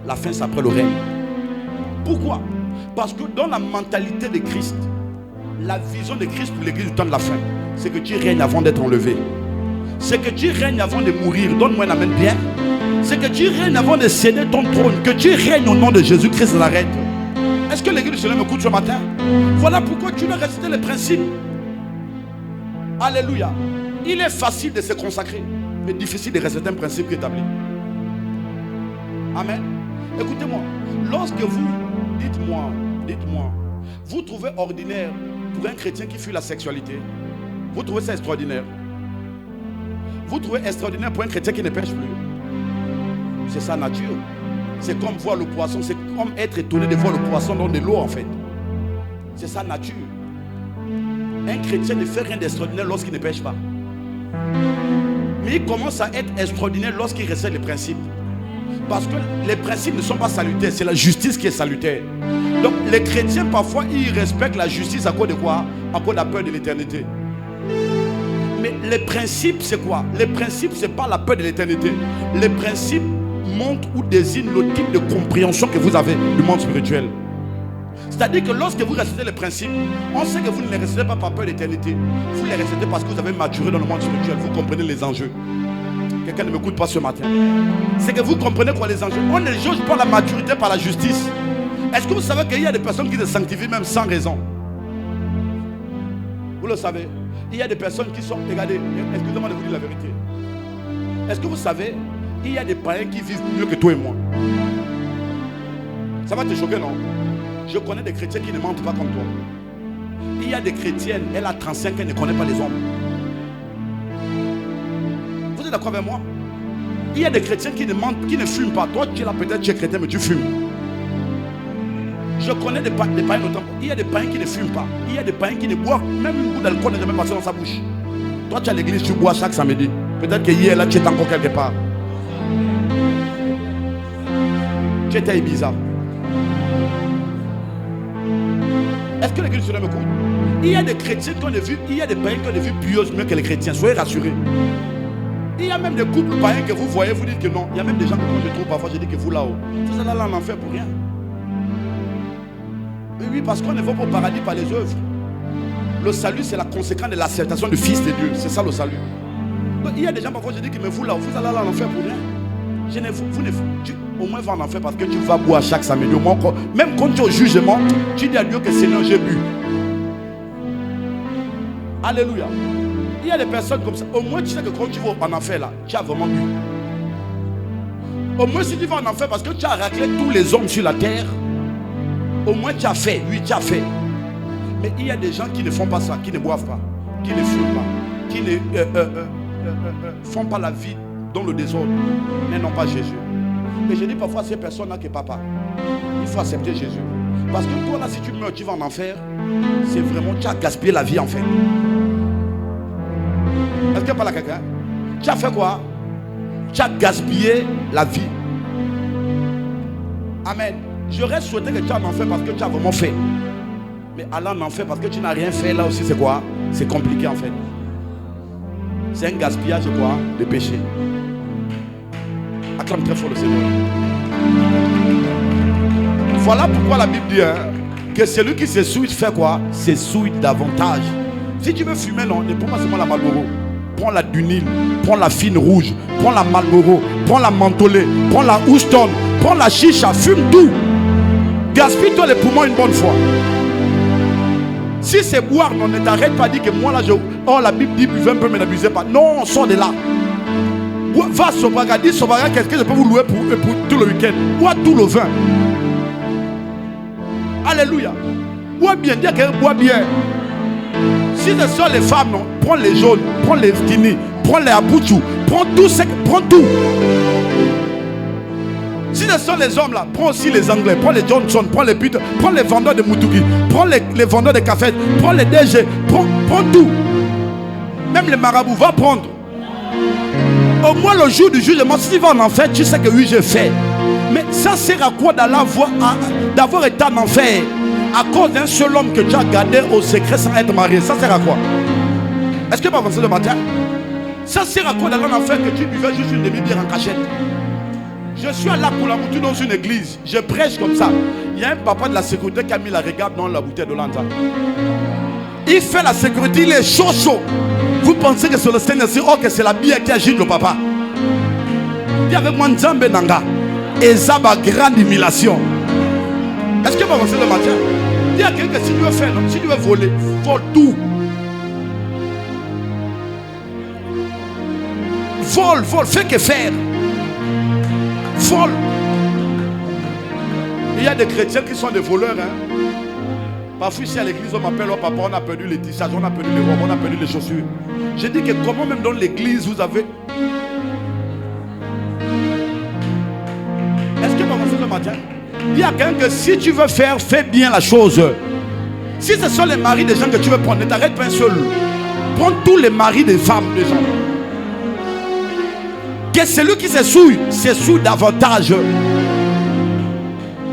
La fin, c'est après le règne. Pourquoi? Parce que dans la mentalité de Christ, la vision de Christ pour l'église du temps de la fin, c'est que tu règnes avant d'être enlevé. C'est que tu règnes avant de mourir. Donne-moi un amen bien. C'est que tu règnes avant de céder ton trône. Que tu règnes au nom de Jésus-Christ de Nazareth. Est-ce que l'église du Seigneur m'écoute ce matin? Voilà pourquoi tu dois respecter les principes. Alléluia. Il est facile de se consacrer, mais difficile de respecter un principe qui est établi. Amen. Écoutez-moi. Lorsque vous, dites-moi, vous trouvez ordinaire pour un chrétien qui fuit la sexualité, vous trouvez ça extraordinaire? Vous trouvez extraordinaire pour un chrétien qui ne pêche plus? C'est sa nature. C'est comme voir le poisson, c'est comme être étonné de voir le poisson dans de l'eau en fait. C'est sa nature. Un chrétien ne fait rien d'extraordinaire lorsqu'il ne pêche pas. Mais il commence à être extraordinaire lorsqu'il respecte les principes. Parce que les principes ne sont pas salutaires, c'est la justice qui est salutaire. Donc les chrétiens parfois ils respectent la justice à cause de quoi? À cause de la peur de l'éternité. Mais les principes c'est quoi? Les principes c'est pas la peur de l'éternité. Les principes montrent ou désignent le type de compréhension que vous avez du monde spirituel. C'est-à-dire que lorsque vous respectez les principes, on sait que vous ne les respectez pas par peur d'éternité. Vous les respectez parce que vous avez maturé dans le monde spirituel. Vous comprenez les enjeux. Quelqu'un ne m'écoute pas ce matin. C'est que vous comprenez quoi les enjeux. On ne juge pas la maturité par la justice. Est-ce que vous savez qu'il y a des personnes qui se sanctifient même sans raison? Vous le savez. Il y a des personnes qui sont... Regardez, excusez-moi de vous dire la vérité. Est-ce que vous savez, il y a des païens qui vivent mieux que toi et moi. Ça va te choquer, non? Je connais des chrétiens qui ne mentent pas comme toi. Il y a des chrétiennes, elle a 35 ans, elle ne connaît pas les hommes. Vous êtes d'accord avec moi? Il y a des chrétiens qui ne mentent, qui ne fument pas. Toi, tu es là, peut-être tu es chrétien, mais tu fumes. Je connais des païens notamment. Il y a des païens qui ne fument pas. Il y a des païens qui ne boivent. Même une goutte d'alcool n'est jamais passé dans sa bouche. Toi, tu es à l'église, tu bois chaque samedi. Peut-être que hier, là, tu es encore quelque part. Tu étais bizarre. Est-ce que l'église se me écoute? Il y a des chrétiens qu'on a vus, il y a des païens qu'on a vus pieuses mieux que les chrétiens. Soyez rassurés. Il y a même des couples païens que vous voyez, vous dites que non. Il y a même des gens que moi je trouve parfois, je dis que vous là-haut. Tout ça là, on en fait pour rien. Oui, parce qu'on ne va pas au paradis par les œuvres. Le salut, c'est la conséquence de l'acceptation du Fils de Dieu. C'est ça le salut. Donc, il y a des gens parfois, je dis que mais vous là, vous allez là en enfer pour rien. Au moins, va en enfer parce que tu vas boire chaque samedi. Au moins, même quand tu es au jugement, tu dis à Dieu que Seigneur, j'ai bu. Alléluia. Il y a des personnes comme ça. Au moins, tu sais que quand tu vas en enfer là, tu as vraiment bu. Au moins, si tu vas en enfer parce que tu as raclé tous les hommes sur la terre, au moins tu as fait. Oui, tu as fait. Mais il y a des gens qui ne font pas ça, qui ne boivent pas, qui ne fument pas, qui ne font pas la vie dans le désordre, mais non pas Jésus. Et je dis parfois à ces personnes-là que papa, il faut accepter Jésus. Parce que toi là, si tu meurs, tu vas en enfer, c'est vraiment, tu as gaspillé la vie en fait. Est-ce qu'il n'y a pas là quelqu'un? Tu as fait quoi? Tu as gaspillé la vie. Amen. J'aurais souhaité que tu en enfer parce que tu as vraiment fait. Mais aller en enfer parce que tu n'as rien fait, là aussi c'est quoi? C'est compliqué en fait. C'est un gaspillage de quoi? De péché. Acclame très fort le Seigneur. Voilà pourquoi la Bible dit que celui qui se souille fait quoi? Se souille davantage. Si tu veux fumer, non, ne prends pas seulement la Marlboro. Prends la Dunil, prends la fine rouge, prends la Marlboro, prends la Mentholé, prends la Houston, prends la chicha, fume tout. Gaspille-toi les poumons une bonne fois. Si c'est boire, non, ne t'arrête pas à dire que moi là, oh la Bible dit buvez un peu mais n'abusez pas. Non, sors de là. Va Sobaga, dis Sobaga, qu'est-ce que je peux vous louer pour tout le week-end? Bois tout le vin. Alléluia. Bois bien, dis à quelqu'un, bois bien. Si ce sont les femmes, non, prends les jaunes, prends les tini, prends les abouchou, prends tout, prends tout. Si ce sont les hommes là, prends aussi les Anglais, prends les Johnson, prends les Peter, prends les vendeurs de Mutugi, prends les vendeurs de café, prends les DG, prends tout. Même les marabouts, va prendre. Au moins le jour du jugement, si tu vas en enfer, tu sais que oui, j'ai fait. Mais ça sert à quoi d'avoir été en enfer à cause d'un seul homme que tu as gardé au secret sans être marié? Ça sert à quoi? Est-ce que pas avancer le matin? Ça sert à quoi d'aller en enfer que tu buvais juste une demi-bière en cachette? Je suis à la Koulamoutou dans une église, je prêche comme ça. Il y a un papa de la sécurité qui a mis la régabe dans la bouteille de l'Anza. Il fait la sécurité, il est chaud. Vous pensez que c'est le Seigneur, oh que c'est la bière qui agite le papa. Dis avec moi Nzambe Nanga. Et ça va grande humiliation. Est-ce que va avancer le matin? Dis à quelqu'un que si tu veux faire, si tu veux voler, vole tout. Vole, fais que faire. Vole. Il y a des chrétiens qui sont des voleurs. Parfois ici à l'église on m'appelle, oh papa, on a perdu les tissages, on a perdu les robes, on a perdu les chaussures. Je dis que comment même dans l'église vous avez... Est-ce que va avancer le matin? Dis à quelqu'un que si tu veux faire, fais bien la chose. Si ce sont les maris des gens que tu veux prendre, ne t'arrête pas un seul. Prends tous les maris des femmes des gens. Que celui qui se souille davantage.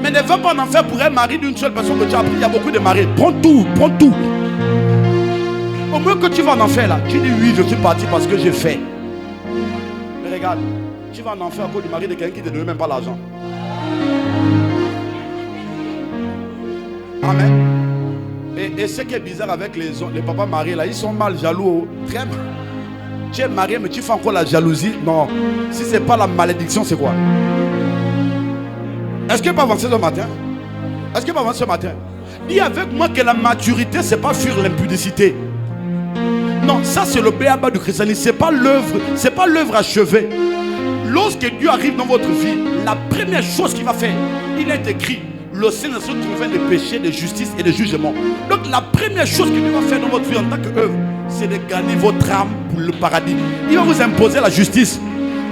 Mais ne va pas en enfer pour un mari d'une seule personne que tu as pris. Il y a beaucoup de maris. Prends tout. Au moins que tu vas en enfer là, tu dis oui, je suis parti parce que j'ai fait. Mais regarde, tu vas en enfer à cause du mari de quelqu'un qui ne te donne même pas l'argent. Amen. Et ce qui est bizarre avec les papas mariés là, ils sont mal jaloux. Très mal. Tu es marié mais tu fais encore la jalousie. Non. Si ce n'est pas la malédiction, c'est quoi? Est-ce qu'il peut avancer ce matin? Est-ce qu'il peut avancer ce matin? Dis avec moi que la maturité, ce n'est pas fuir l'impudicité. Non, ça c'est le béaba du christianisme. C'est pas l'œuvre achevée. Lorsque Dieu arrive dans votre vie, la première chose qu'il va faire, il est écrit, le Seigneur se convainc de péché, de justice et de jugement. Donc la première chose qu'il va faire dans votre vie en tant qu'œuvre, c'est de gagner votre âme pour le paradis. Il va vous imposer la justice.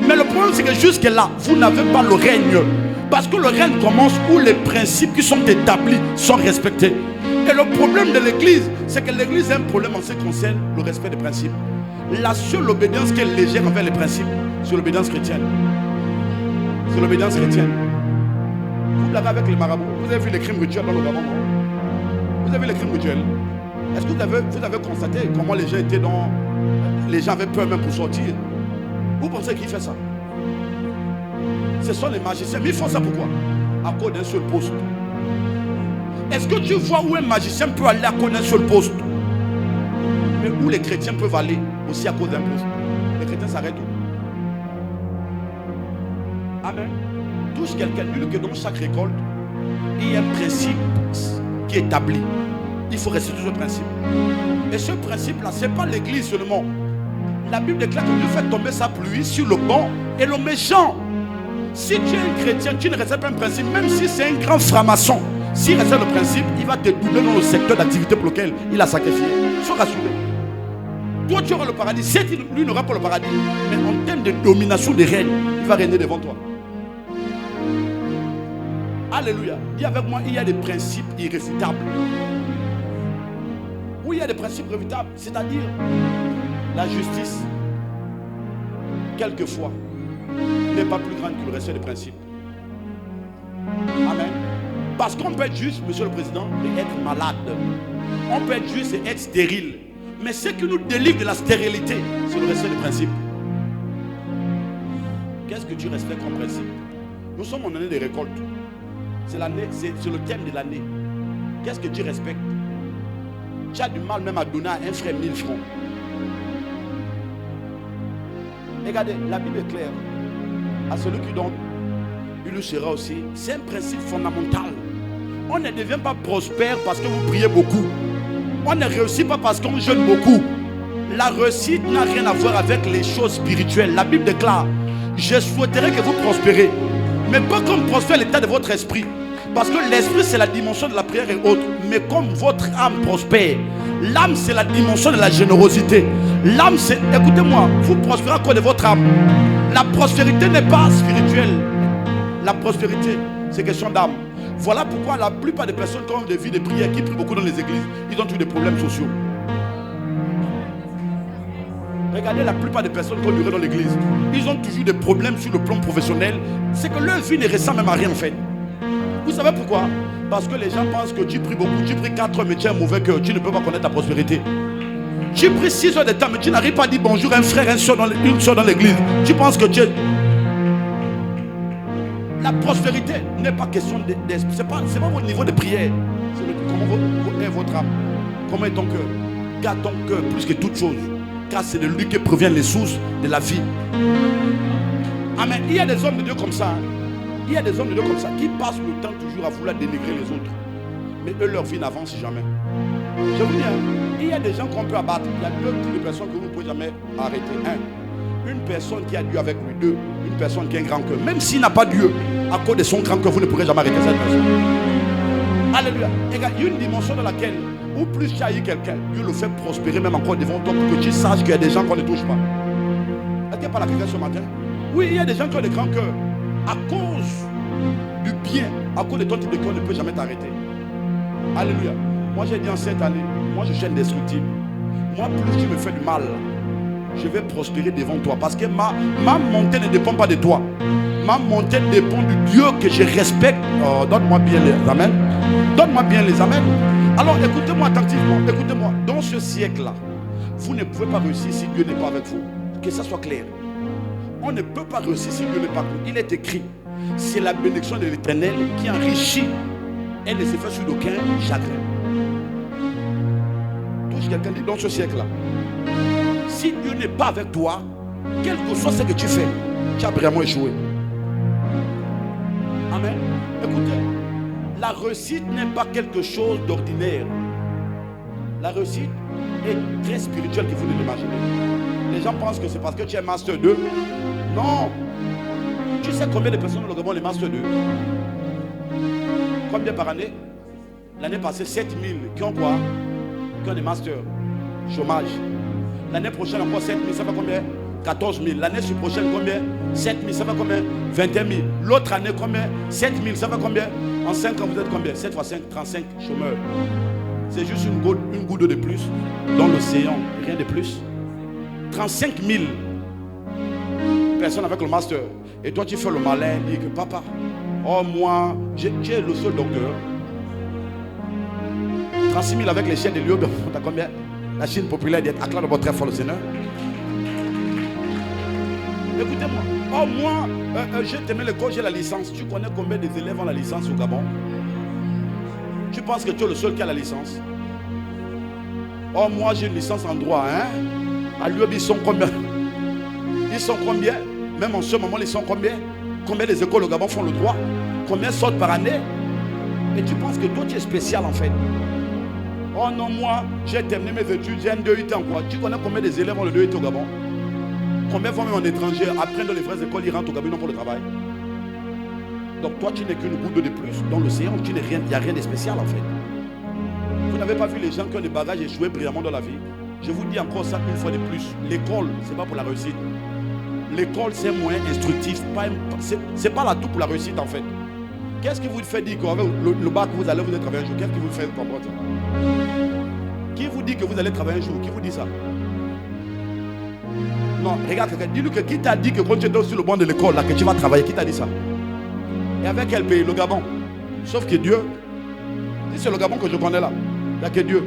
Mais le problème c'est que jusque là, vous n'avez pas le règne. Parce que le règne commence où les principes qui sont établis sont respectés. Et le problème de l'église, c'est que l'église a un problème en ce qui concerne le respect des principes. La seule obédience qui est légère envers les principes, c'est l'obédience chrétienne. C'est l'obédience chrétienne. Vous blaguez avec les marabouts. Vous avez vu les crimes rituels dans le Gabon, non? Vous avez vu les crimes rituels. Est-ce que vous avez constaté comment les gens étaient dans... Les gens avaient peur même pour sortir. Vous pensez qui fait ça? Ce sont les magiciens. Mais ils font ça pourquoi? À cause d'un seul poste. Est-ce que tu vois où un magicien peut aller à cause d'un seul poste? Mais où les chrétiens peuvent aller aussi à cause d'un poste? Les chrétiens s'arrêtent où? Amen. Touche quelqu'un, dit que dans chaque récolte, il y a un principe qui est établi. Il faut rester sur ce principe. Et ce principe-là, ce n'est pas l'église seulement. La Bible déclare que Dieu fait tomber sa pluie sur le bon et le méchant. Si tu es un chrétien, tu ne respectes pas un principe, même si c'est un grand franc-maçon, s'il respecte le principe, il va te doubler dans le secteur d'activité pour lequel il a sacrifié. Sois rassuré. Toi, tu auras le paradis. Certes, lui n'aura pas le paradis, mais en termes de domination des règnes, il va régner devant toi. Alléluia. Dis avec moi, il y a des principes irréfutables. Oui, il y a des principes irréfutables, c'est-à-dire la justice, quelquefois, n'est pas plus grande que le respect des principes. Amen. Parce qu'on peut être juste, monsieur le président, et être malade. On peut être juste et être stérile. Mais ce qui nous délivre de la stérilité, c'est le respect des principes. Qu'est-ce que tu respectes comme principe? Nous sommes en année de récolte. C'est le thème de l'année. Qu'est-ce que tu respectes? Tu as du mal même à donner à un frère 1000 francs. Regardez, la Bible est claire. À celui qui donne, il lui sera aussi. C'est un principe fondamental. On ne devient pas prospère parce que vous priez beaucoup. On ne réussit pas parce qu'on jeûne beaucoup. La réussite n'a rien à voir avec les choses spirituelles. La Bible déclare, je souhaiterais que vous prospérez, mais pas comme prospère l'état de votre esprit. Parce que l'esprit c'est la dimension de la prière et autres. Mais comme votre âme prospère, l'âme c'est la dimension de la générosité. L'âme c'est, écoutez-moi, vous prospérez à cause de votre âme. La prospérité n'est pas spirituelle. La prospérité c'est question d'âme. Voilà pourquoi la plupart des personnes qui ont des vies de prière, qui prient beaucoup dans les églises, ils ont toujours des problèmes sociaux. Regardez la plupart des personnes qui ont duré dans l'église, ils ont toujours des problèmes sur le plan professionnel. C'est que leur vie ne ressemble même à rien en fait. Vous savez pourquoi? Parce que les gens pensent que tu pries beaucoup, tu pries 4 heures mais tu as un mauvais cœur, tu ne peux pas connaître la prospérité. Tu pries 6 heures de temps mais tu n'arrives pas à dire bonjour à un frère, une soeur dans l'église. Tu penses que tu es... La prospérité n'est pas question d'esprit. C'est pas votre niveau de prière. C'est comment est votre âme. Comment est ton cœur. Garde ton cœur plus que toute chose. Car c'est de lui que proviennent les sources de la vie. Amen. Il y a des hommes de Dieu comme ça. Il y a des hommes de Dieu comme ça qui passent le temps toujours à vouloir dénigrer les autres. Mais eux, leur vie n'avance jamais. Je vous dis, il y a des gens qu'on peut abattre. Il y a deux types de personnes que vous ne pouvez jamais arrêter. Une personne qui a Dieu avec lui. Deux, une personne qui a un grand cœur. Même s'il n'a pas Dieu, à cause de son grand cœur, vous ne pourrez jamais arrêter cette personne. Alléluia. Il y a une dimension dans laquelle, ou plus tu haïs quelqu'un, Dieu le fait prospérer même encore devant toi pour que tu saches qu'il y a des gens qu'on ne touche pas. Est-ce qu'il n'y a pas la question ce matin? Oui, il y a des gens qui ont des grands cœurs. À cause du bien, à cause de ton type de cœur, on ne peut jamais t'arrêter. Alléluia. Moi j'ai dit en cette année, moi je suis indestructible. Moi plus tu me fais du mal, je vais prospérer devant toi. Parce que ma montée ne dépend pas de toi. Ma montée dépend du Dieu que je respecte. Oh, donne-moi bien les amens. Donne-moi bien les amens. Alors écoutez-moi attentivement. Écoutez-moi. Dans ce siècle-là, vous ne pouvez pas réussir si Dieu n'est pas avec vous. Que ça soit clair. On ne peut pas réussir si Dieu n'est pas avec vous. Il est écrit. C'est la bénédiction de l'Éternel qui enrichit et ne se fait sur aucun chagrin. Touche quelqu'un dit dans ce siècle-là. Si Dieu n'est pas avec toi, quel que soit ce que tu fais, tu as vraiment échoué. Amen. Écoutez, la réussite n'est pas quelque chose d'ordinaire. La réussite et très spirituel que vous ne l'imaginez. Les gens pensent que c'est parce que tu es Master 2. Non. Tu sais combien de personnes au Gabon les Master 2? Combien par année? L'année passée, 7000 qui ont quoi? Qui ont des Masters. Chômage. L'année prochaine, encore 7000, ça fait combien? 14 000. L'année prochaine, combien? 7 000, ça fait combien? 21 000. L'autre année, combien? 7 000, ça fait combien? En 5 ans, vous êtes combien? 7 x 5, 35 chômeurs. C'est juste une goutte d'eau de plus dans l'océan, rien de plus. 35 000 personnes avec le master. Et toi, tu fais le malin, dis que papa, oh moi, j'ai le seul docteur. 36 000 avec les chaînes de lieux, t'as combien? La Chine populaire dit acclame votre très fort le Seigneur. Écoutez-moi, oh moi, j'ai terminé l'école, j'ai la licence. Tu connais combien des élèves ont la licence au Gabon? Tu penses que tu es le seul qui a la licence? Oh moi, j'ai une licence en droit, hein? À l'UEB, ils sont combien? Ils sont combien? Même en ce moment, ils sont combien? Combien des écoles au Gabon font le droit? Combien sortent par année? Et tu penses que toi, tu es spécial en fait? Oh non, moi, j'ai terminé mes études, j'ai un 2UT en quoi? Tu connais combien des élèves ont le 2UT au Gabon? Combien vont même en étranger, apprennent dans les vraies écoles, ils rentrent au Gabon pour le travail? Donc toi, tu n'es qu'une goutte de plus dans l'océan, tu n'es rien, il n'y a rien de spécial en fait. Vous n'avez pas vu les gens qui ont des bagages échoués brillamment dans la vie? Je vous dis encore ça une fois de plus. L'école, ce n'est pas pour la réussite. L'école, c'est un moyen instructif. C'est pas la tout pour la réussite en fait. Qu'est-ce qui vous fait dire qu'avec le bac, vous allez vous travailler un jour? Qu'est-ce qui vous fait comprendre ça? Qui vous dit que vous allez travailler un jour? Qui vous dit ça? Non, regarde quelqu'un. Dis-lui que qui t'a dit que quand tu es sur le banc de l'école, là, que tu vas travailler? Qui t'a dit ça? Et avec quel pays? Le Gabon. Sauf que Dieu. Si c'est le Gabon que je connais là, il n'y a que Dieu.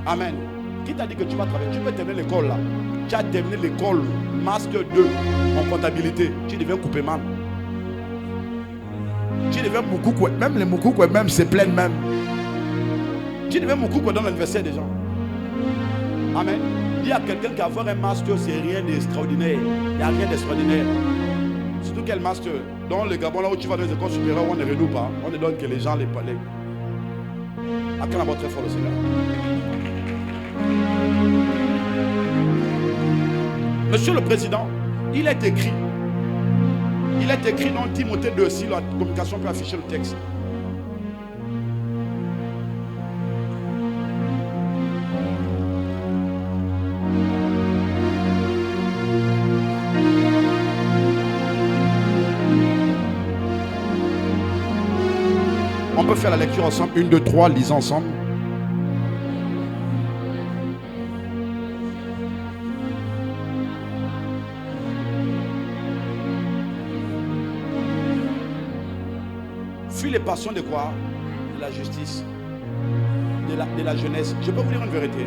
Amen. Qui t'a dit que tu vas travailler? Tu peux terminer l'école là. Tu as terminé l'école Master 2 en comptabilité. Tu deviens coupé man. Tu deviens Moukoukou. Même les Moukoukou, même c'est plein même. Tu deviens Moukoukou dans l'anniversaire des gens. Amen. Dis à quelqu'un qu'avoir un master, c'est rien d'extraordinaire. Il n'y a rien d'extraordinaire. Surtout quel master? Dans le Gabon, là où tu vas dans les écoles supérieures, on ne renoue pas. On ne donne que les gens les palais. Acclame très fort le Seigneur. Monsieur le Président, il est écrit dans Timothée 2, si la communication peut afficher le texte. On peut faire la lecture ensemble. 1, 2, 3, lisons ensemble. Fuis les passions de quoi? De la justice, de la jeunesse. Je peux vous dire une vérité.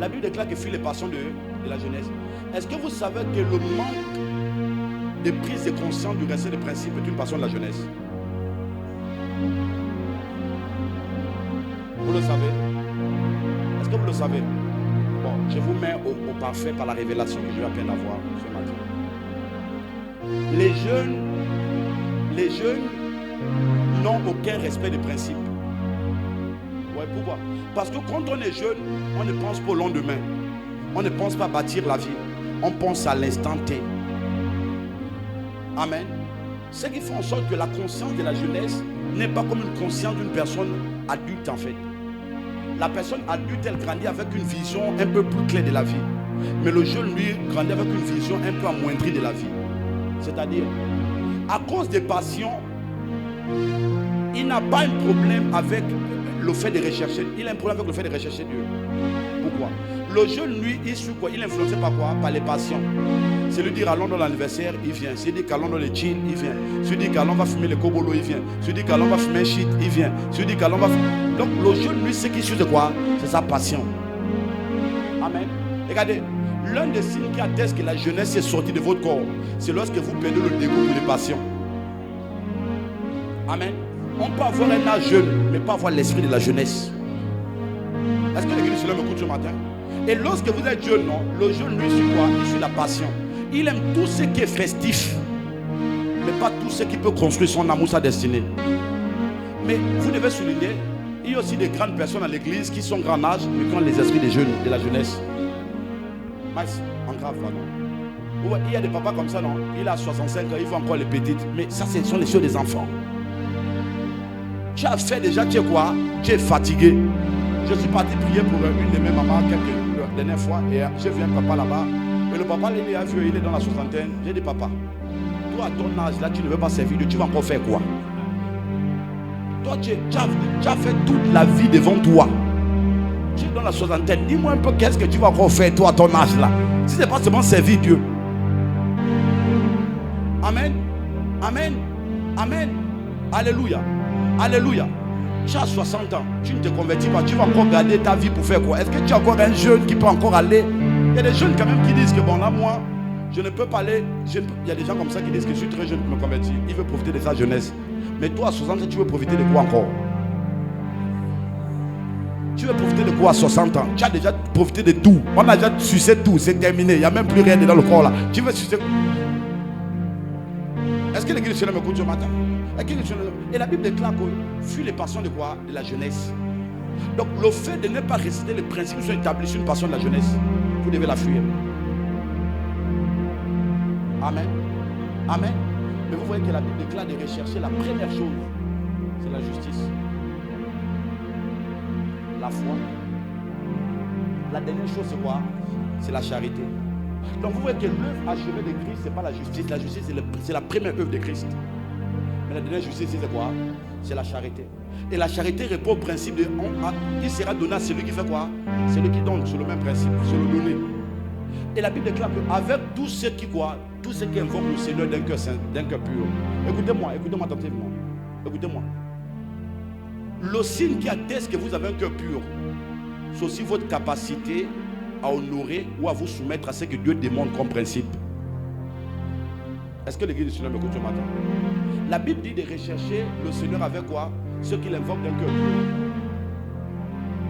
La Bible déclare que fuis les passions de la jeunesse. Est-ce que vous savez que le manque de prise de conscience du respect des principes est une passion de la jeunesse? Vous le savez? Est-ce que vous le savez? Bon, je vous mets au parfait par la révélation que je viens à peine d'avoir ce matin. Les jeunes n'ont aucun respect des principes. Ouais, pourquoi? Parce que quand on est jeune, on ne pense pas au lendemain. On ne pense pas à bâtir la vie. On pense à l'instant T. Amen. Ce qui fait en sorte que la conscience de la jeunesse n'est pas comme une conscience d'une personne adulte en fait. La personne adulte, elle grandit avec une vision un peu plus claire de la vie. Mais le jeune, lui, grandit avec une vision un peu amoindrie de la vie. C'est-à-dire, à cause des passions, il n'a pas un problème avec le fait de rechercher. Il a un problème avec le fait de rechercher Dieu. Pourquoi? Le jeune, lui, il suit quoi? Il est influencé par quoi? Par les passions. C'est lui dire allons dans l'anniversaire, il vient. C'est lui dire qu'allons dans les chill, il vient. C'est lui dire qu'allons va fumer les kobolo, il vient. C'est lui dire qu'allons va fumer un shit, il vient. C'est lui dire qu'allons va fumer. Donc le jeune, lui, ce qu'il suit de quoi? C'est sa passion. Amen. Regardez, l'un des signes qui atteste que la jeunesse est sortie de votre corps, c'est lorsque vous perdez le dégoût pour les passions. Amen. On peut avoir un âge jeune, mais pas avoir l'esprit de la jeunesse. Est-ce que l'église cela me coûte ce matin? Et lorsque vous êtes jeune, non, le jeune, lui, suit quoi? Il suit la passion. Il aime tout ce qui est festif, mais pas tout ce qui peut construire son amour, sa destinée. Mais vous devez souligner, Il y a aussi des grandes personnes à l'église qui sont grand âge, mais qui ont les esprits des jeunes, de la jeunesse. Mais en grave, non. Ouais, il y a des papas comme ça, non? Il a 65 ans, il fait encore les petites. Mais ça, ce sont les choses des enfants. Tu as fait déjà, tu es quoi? Tu es fatigué. Je suis parti prier pour une de mes mamans la dernière fois. Et j'ai vu un papa là-bas. Et le papa, il est vieux, il est dans la soixantaine. J'ai dit, papa, toi à ton âge là, tu ne veux pas servir Dieu, tu vas encore faire quoi? Toi, tu as fait toute la vie devant toi. Tu es dans la soixantaine. Dis-moi un peu qu'est-ce que tu vas encore faire toi à ton âge là. Si ce n'est pas seulement servir Dieu. Amen. Amen. Amen. Alléluia. Alléluia. Tu as 60 ans. Tu ne te convertis pas. Tu vas encore garder ta vie pour faire quoi? Est-ce que tu es encore un jeune qui peut encore aller? Il y a des jeunes quand même qui disent que bon là moi, je ne peux pas aller. Il y a des gens comme ça qui disent que je suis très jeune pour me convertir. Il veut profiter de sa jeunesse. Mais toi à 60 ans, tu veux profiter de quoi encore? Tu veux profiter de quoi à 60 ans? Tu as déjà profité de tout. On a déjà sucé tout, c'est terminé. Il n'y a même plus rien dans le corps là. Tu veux sucer. Est-ce que l'église me écoute ce matin? Et la Bible déclare que fuit les passions de quoi? De la jeunesse. Donc le fait de ne pas réciter les principes qui sont établis sur une passion de la jeunesse, vous devez la fuir. Amen. Amen. Mais vous voyez que la Bible déclare de rechercher la première chose, c'est la justice. La foi. La dernière chose c'est quoi? C'est la charité. Donc vous voyez que l'œuvre achevée de Christ, ce n'est pas la justice. La justice c'est la première œuvre de Christ. Mais la dernière justice c'est quoi? C'est la charité. Et la charité répond au principe de il sera donné à celui qui fait quoi? Celui qui donne, sur le même principe, sur le donner. Et la Bible déclare qu'avec tous ceux qui croient, tous ceux qui invoquent le Seigneur d'un cœur saint, d'un cœur pur. Écoutez-moi attentivement. Écoutez-moi. Le signe qui atteste que vous avez un cœur pur, c'est aussi votre capacité à honorer ou à vous soumettre à ce que Dieu demande comme principe. Est-ce que l'église du Seigneur m'écoute ce matin? La Bible dit de rechercher le Seigneur avec quoi? Ceux qui l'invoquent d'un cœur pur.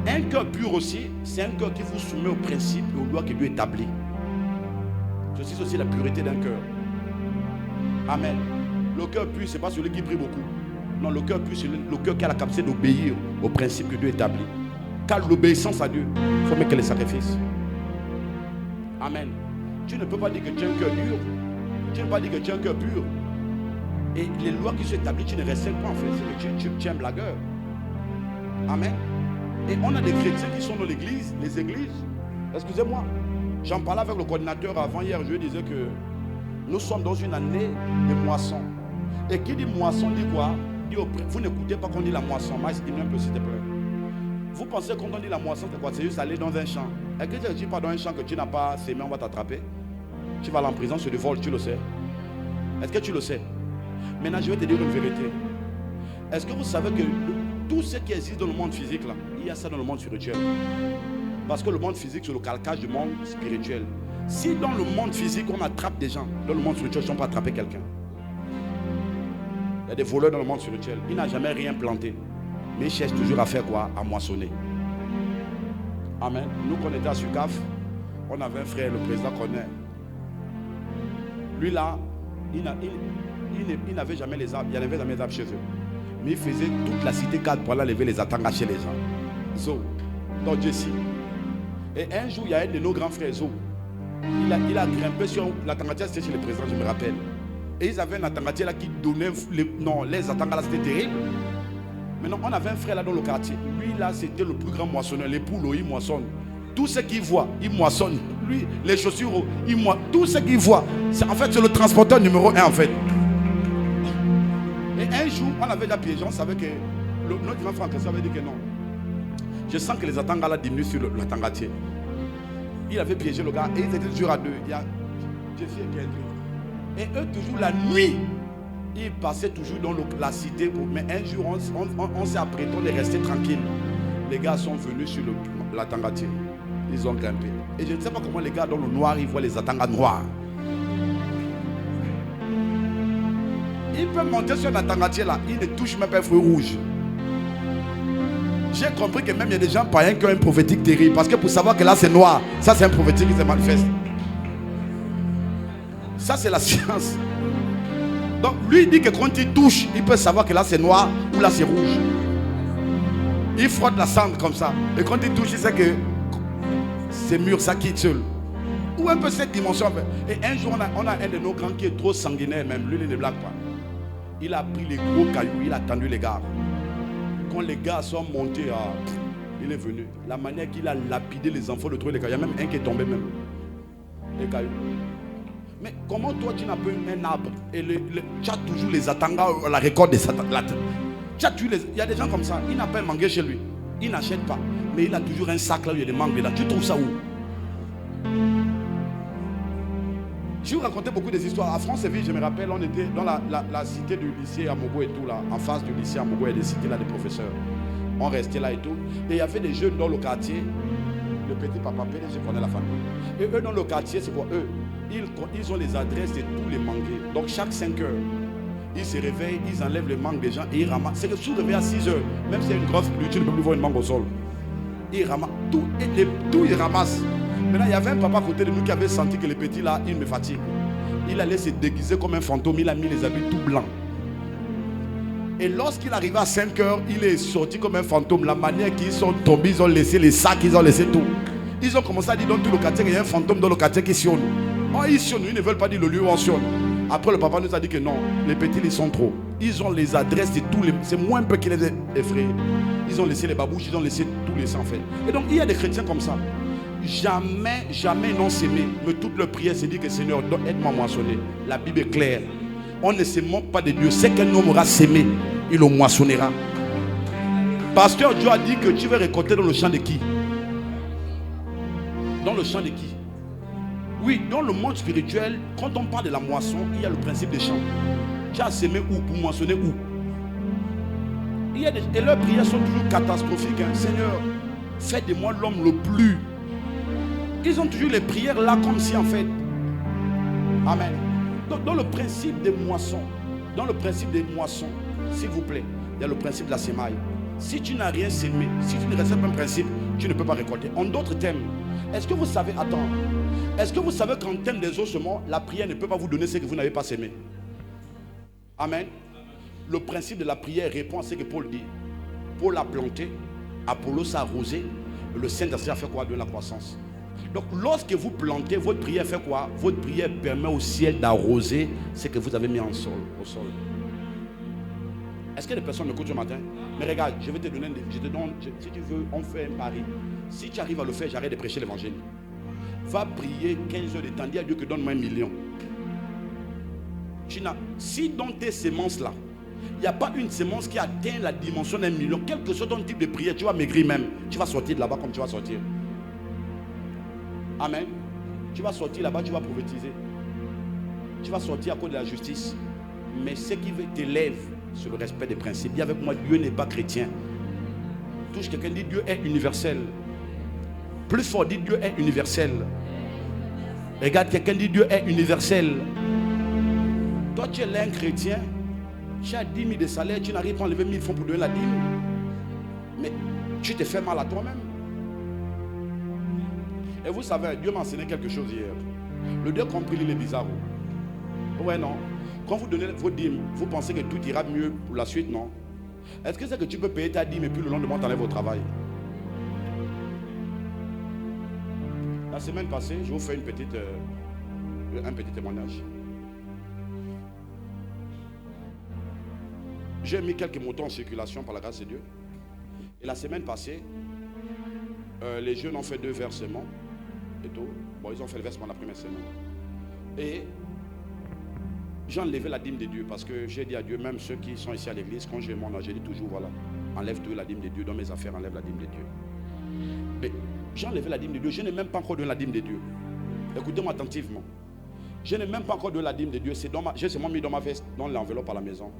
Un cœur pur aussi, c'est un cœur qui vous soumet aux principes et aux lois que Dieu établit. Ceci aussi la pureté d'un cœur. Amen. Le cœur pur, ce n'est pas celui qui prie beaucoup. Non, le cœur pur, c'est le cœur qui a la capacité d'obéir aux principes que Dieu établit. Car l'obéissance à Dieu, il faut mettre les sacrifices. Amen. Tu ne peux pas dire que tu as un cœur dur. Tu ne peux pas dire que tu as un cœur pur. Et les lois qui sont établies, tu ne respectes pas en fait. C'est que tu es un blagueur. Amen. Et on a des chrétiens qui sont dans l'église, les églises. Excusez-moi. J'en parlais avec le coordinateur avant hier. Je lui disais que nous sommes dans une année de moisson. Et qui dit moisson dit quoi? Dit vous n'écoutez pas qu'on dit la moisson. Moi, je dis un peu s'il te plaît. Vous pensez quand on dit la moisson, c'est quoi? C'est juste aller dans un champ. Est-ce que tu ne dis pas dans un champ que tu n'as pas sémé, on va t'attraper? Tu vas aller en prison sur du vol, tu le sais. Est-ce que tu le sais? Maintenant, je vais te dire une vérité. Est-ce que vous savez que tout ce qui existe dans le monde physique, là, il y a ça dans le monde spirituel? Parce que le monde physique, c'est le calcage du monde spirituel. Si dans le monde physique, on attrape des gens, dans le monde spirituel, on peut attraper quelqu'un. Il y a des voleurs dans le monde spirituel. Il n'a jamais rien planté. Mais il cherche toujours à faire quoi? À moissonner. Amen. Nous, quand on était à Sucaf, on avait un frère, le président connaît. Lui là, il n'avait jamais les arbres. Il n'y avait jamais les arbres chez eux. Mais il faisait toute la cité 4 pour aller lever les atangas chez les gens. Zo, dans Jessie. Et un jour, il y a un de nos grands frères, Zo. Il a grimpé sur l'atangatier, c'était chez le président, je me rappelle. Et ils avaient un atangatier là qui donnait les atangas là, c'était terrible. Maintenant, on avait un frère là dans le quartier. Lui là, c'était le plus grand moissonneur. Les poules, il moissonne. Tout ce qu'il voit, il moissonne. Lui, les chaussures, il moissonne. Tout ce qu'il voit. En fait, c'est le transporteur numéro 1 en fait. Et un jour, on avait déjà piégé, on savait que notre grand frère avait dit que non. Je sens que les atangas là diminuent sur l'atangatier. Il avait piégé le gars et ils étaient toujours à deux. Il y a Jessie et Kendrick. Et eux, toujours la nuit, ils passaient toujours dans la cité. Mais un jour, on s'est apprêté, on est resté tranquille. Les gars sont venus sur l'atangatier. Ils ont grimpé. Et je ne sais pas comment les gars dans le noir, ils voient les atangas noirs. Ils peuvent monter sur l'atangatier là, ils ne touchent même pas un feu rouge. J'ai compris que même il y a des gens païens qui ont un prophétique terrible. Parce que pour savoir que là c'est noir, ça c'est un prophétique qui se manifeste. Ça c'est la science. Donc lui il dit que quand il touche, il peut savoir que là c'est noir ou là c'est rouge. Il frotte la cendre comme ça. Et quand il touche, il sait que c'est mûr, ça quitte seul. Ou un peu cette dimension. Et un jour, on a un de nos grands qui est trop sanguinaire même. Lui, il ne blague pas. Il a pris les gros cailloux, il a tendu les gars. Quand les gars sont montés, il est venu. La manière qu'il a lapidé les enfants de trouver les cailloux. Il y a même un qui est tombé même. Les cailloux. Mais comment toi tu n'as pas un arbre et tu as toujours les attengas à la récolte des satan. Il y a des gens comme ça, il n'a pas un manguier chez lui. Il n'achète pas. Mais il a toujours un sac là où il y a des mangues dedans. Tu trouves ça où? Je vous racontais beaucoup des histoires. À France-Ville, je me rappelle, on était dans la cité du lycée à Mogo et tout là. En face du lycée à Mogo, il y a des cités là, des professeurs. On restait là et tout. Et il y avait des jeunes dans le quartier. Le petit papa PDG connaît la famille. Et eux dans le quartier, c'est pour eux. Ils ont les adresses de tous les manguiers. Donc chaque 5 heures, ils se réveillent, ils enlèvent les mangues des gens et ils ramassent. C'est que sous réveil à 6 heures, même si c'est une grosse pluie, tu ne peux plus voir une mangue au sol. Ils ramassent tout, ils ramassent. Maintenant, il y avait un papa à côté de nous qui avait senti que les petits là, ils me fatiguent. Il allait se déguiser comme un fantôme, il a mis les habits tout blancs. Et lorsqu'il arrivait à 5 heures, il est sorti comme un fantôme. La manière qu'ils sont tombés, ils ont laissé les sacs, ils ont laissé tout. Ils ont commencé à dire dans tout le quartier qu'il y a un fantôme dans le quartier qui sionne. Oh, ils sionnent, ils ne veulent pas dire le lieu où on sionne. Après, le papa nous a dit que non, les petits, ils sont trop. Ils ont les adresses de tous les... C'est moins un peu qui les a effrayés. Ils ont laissé les babouches, ils ont laissé tous les sangs faits. Et donc, il y a des chrétiens comme ça. Jamais, jamais non s'aimer. Mais toute leur prière, c'est dire que Seigneur, aide-moi à moissonner. La Bible est claire. On ne se moque pas de Dieu. C'est qu'un homme aura s'aimé, il le moissonnera. Pasteur Dieu a dit que tu veux récolter dans le champ de qui? Dans le champ de qui? Oui, dans le monde spirituel, quand on parle de la moisson, il y a le principe des champs. Tu as semé où pour moissonner où? Et leurs prières sont toujours catastrophiques. Hein. Seigneur, fais de moi l'homme le plus. Ils ont toujours les prières là comme si en fait. Amen. Donc, dans le principe des moissons, s'il vous plaît, il y a le principe de la sémaille. Si tu n'as rien sémé, si tu ne respectes pas un principe, tu ne peux pas récolter. En d'autres termes, est-ce que vous savez, qu'en termes des ossements, la prière ne peut pas vous donner ce que vous n'avez pas sémé? Amen. Le principe de la prière répond à ce que Paul dit. Paul a planté, Apollos a arrosé, le Saint-Esprit a fait quoi? De la croissance. Donc lorsque vous plantez, votre prière fait quoi? Votre prière permet au ciel d'arroser ce que vous avez mis au sol. Est-ce que les personnes m'écoutent ce matin? Mais regarde, je vais te donner, si tu veux, on fait un pari. Si tu arrives à le faire, j'arrête de prêcher l'évangile. Va prier 15 heures de temps, dis à Dieu que donne-moi 1 million. Si dans tes semences là, il n'y a pas une semence qui atteint la dimension d'1 million, quel que soit ton type de prière, tu vas maigrir même. Tu vas sortir de là-bas comme tu vas sortir. Amen. Tu vas sortir là-bas, tu vas prophétiser. Tu vas sortir à cause de la justice. Mais ce qui t'élève sur le respect des principes. Dis avec moi, Dieu n'est pas chrétien. Touche quelqu'un, dit Dieu est universel. Plus fort, dit Dieu est universel. Regarde, quelqu'un dit Dieu est universel. Toi, tu es là un chrétien. Tu as 10 000 de salaire, tu n'arrives pas à enlever 1000 francs pour donner la dîme. Mais tu te fais mal à toi-même. Et vous savez, Dieu m'a enseigné quelque chose hier. Le Dieu compris, il est bizarre. Ouais, non. Quand vous donnez vos dîmes, vous pensez que tout ira mieux pour la suite, non? Est-ce que c'est que tu peux payer ta dîme et puis le lendemain, tu enlèves au travail? La semaine passée, je vous fais un petit témoignage. J'ai mis quelques motos en circulation par la grâce de Dieu. Et la semaine passée, les jeunes ont fait 2 versements. Et tout. Bon, ils ont fait le versement la première semaine. Et j'ai enlevé la dîme de Dieu parce que j'ai dit à Dieu, même ceux qui sont ici à l'église, quand j'ai mon âge, j'ai dit toujours, voilà, enlève tout la dîme de Dieu. Dans mes affaires, enlève la dîme de Dieu. Et j'ai enlevé la dîme de Dieu. Je n'ai même pas encore donné la dîme de Dieu. Écoutez-moi attentivement. Je n'ai même pas encore donné la dîme de Dieu. J'ai seulement mis dans ma veste, dans l'enveloppe à la maison.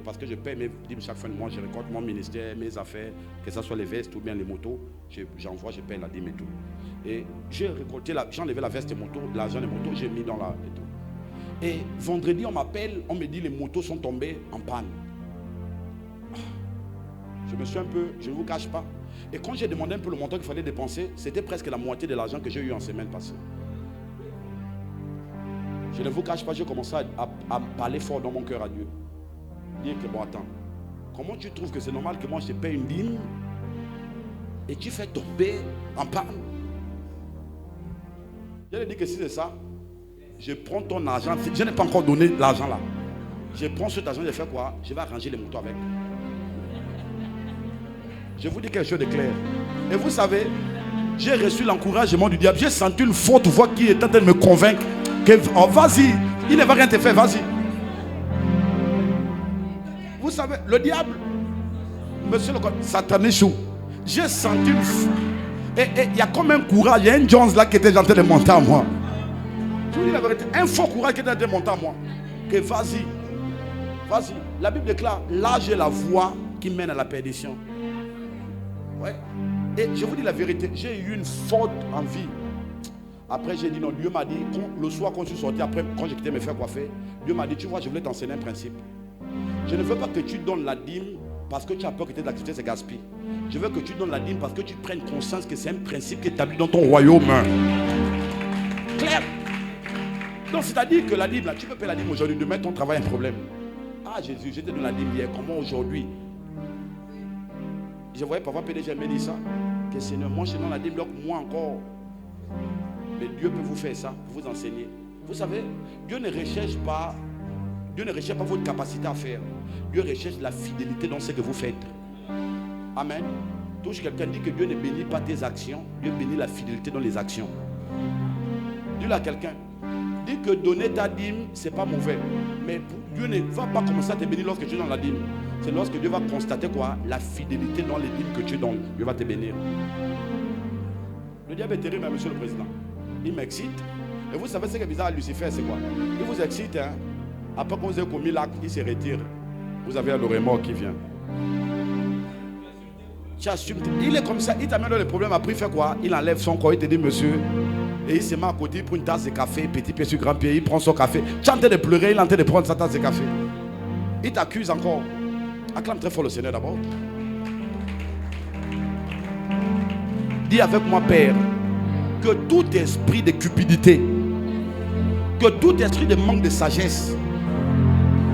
Parce que je paie mes dîmes chaque fin de mois, je récolte mon ministère, mes affaires, que ce soit les vestes ou bien les motos, j'envoie, je paie la dîme et tout. Et j'ai enlevé la veste des motos, l'argent des motos, j'ai mis dans la... Et tout. Et vendredi, on m'appelle, on me dit les motos sont tombées en panne. Je me suis un peu, je ne vous cache pas. Et quand j'ai demandé un peu le montant qu'il fallait dépenser, c'était presque la moitié de l'argent que j'ai eu en semaine passée. Je ne vous cache pas, j'ai commencé à parler fort dans mon cœur à Dieu. Dire que bon, attends, comment tu trouves que c'est normal que moi je te paye une dîme et tu fais tomber en panne? Je lui dis que si c'est ça, je prends ton argent. Je n'ai pas encore donné l'argent là. Je prends cet argent, je fais quoi? Je vais arranger les motos avec. Je vous dis quelque chose de clair. Et vous savez, j'ai reçu l'encouragement du diable. J'ai senti une forte voix qui est en train de me convaincre que oh, vas-y, il ne va rien te faire, vas-y. Vous savez, le diable, monsieur le satané, j'ai senti une... Et il y a comme un courage, il y a un Jones là qui était en train de monter à moi. Je vous dis la vérité, un fort courage qui était en train de monter à moi. Que vas-y, vas-y. La Bible déclare, l'âge est la voie qui mène à la perdition. Ouais. Et je vous dis la vérité, j'ai eu une forte envie. Après j'ai dit non, Dieu m'a dit, le soir quand je suis sorti, après quand j'ai quitté me faire coiffer, Dieu m'a dit, tu vois, je voulais t'enseigner un principe. Je ne veux pas que tu donnes la dîme parce que tu as peur que tes activités se gaspillent. Je veux que tu donnes la dîme parce que tu prennes conscience que c'est un principe qui est établi dans ton royaume. Clair. Donc c'est-à-dire que la dîme, là, tu peux payer la dîme aujourd'hui, demain ton travail a un problème. Ah Jésus, j'étais dans la dîme hier, comment aujourd'hui? Je voyais parfois PDG me dire ça, que Seigneur, moi je suis dans la dîme, donc moi encore. Mais Dieu peut vous faire ça, pour vous enseigner. Vous savez, Dieu ne recherche pas votre capacité à faire. Dieu recherche la fidélité dans ce que vous faites. Amen. Touche quelqu'un, dit que Dieu ne bénit pas tes actions, Dieu bénit la fidélité dans les actions. Dis-le à quelqu'un. Dis que donner ta dîme, c'est pas mauvais. Mais Dieu ne va pas commencer à te bénir lorsque tu es dans la dîme. C'est lorsque Dieu va constater quoi? La fidélité dans les dîmes que tu donnes. Dieu va te bénir. Le diable est terrible, monsieur le président. Il m'excite. Et vous savez ce qui est bizarre à Lucifer, c'est quoi? Il vous excite, hein? Après qu'on vous ait commis l'acte, il se retire. Vous avez le remords qui vient. Tu assumes. Il est comme ça, il t'amène dans les problèmes. Après, il fait quoi? Il enlève son corps, il te dit, monsieur. Et il se met à côté, il prend une tasse de café, petit pied sur grand pied, il prend son café. Tu es en train de pleurer, il est en train de prendre sa tasse de café. Il t'accuse encore. Acclame très fort le Seigneur d'abord. Dis avec moi, Père, que tout esprit de cupidité, que tout esprit de manque de sagesse,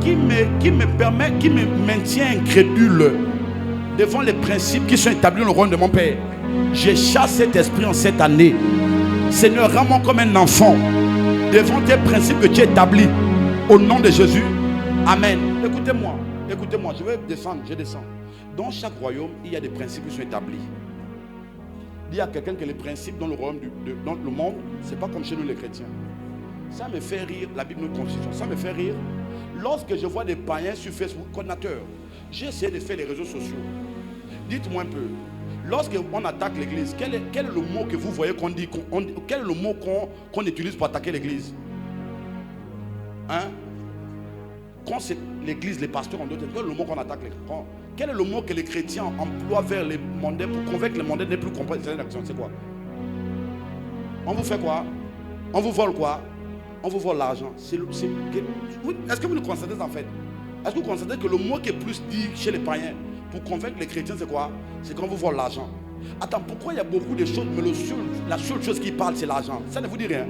qui me maintient incrédule devant les principes qui sont établis dans le royaume de mon Père, je chasse cet esprit en cette année. Seigneur, rends-moi comme un enfant devant tes principes que tu établis au nom de Jésus. Amen. Écoutez-moi, écoutez-moi, je vais descendre, je descends. Dans chaque royaume, il y a des principes qui sont établis. Il y a quelqu'un que les principes dans le royaume, dans le monde, c'est pas comme chez nous les chrétiens. Ça me fait rire, la Bible nous constitue. Ça me fait rire. Lorsque je vois des païens sur Facebook, coordinateur, j'ai essayé de faire les réseaux sociaux. Dites-moi un peu, lorsqu'on attaque l'église, quel est le mot que vous voyez qu'on dit, quel est le mot qu'on utilise pour attaquer l'église? Hein? Quand c'est l'église, les pasteurs, quel est le mot qu'on attaque l'église? Quel est le mot que les chrétiens emploient vers les mondains pour convaincre les mondains de ne plus comprendre ces actions? C'est quoi? On vous fait quoi? On vous vole quoi? On vous vole l'argent. Est-ce que vous le constatez en fait? Est-ce que vous constatez que le mot qui est plus dit chez les païens pour convaincre les chrétiens, c'est quoi? C'est qu'on vous vole l'argent. Attends, pourquoi il y a beaucoup de choses, mais la seule chose qui parle, c'est l'argent? Ça ne vous dit rien?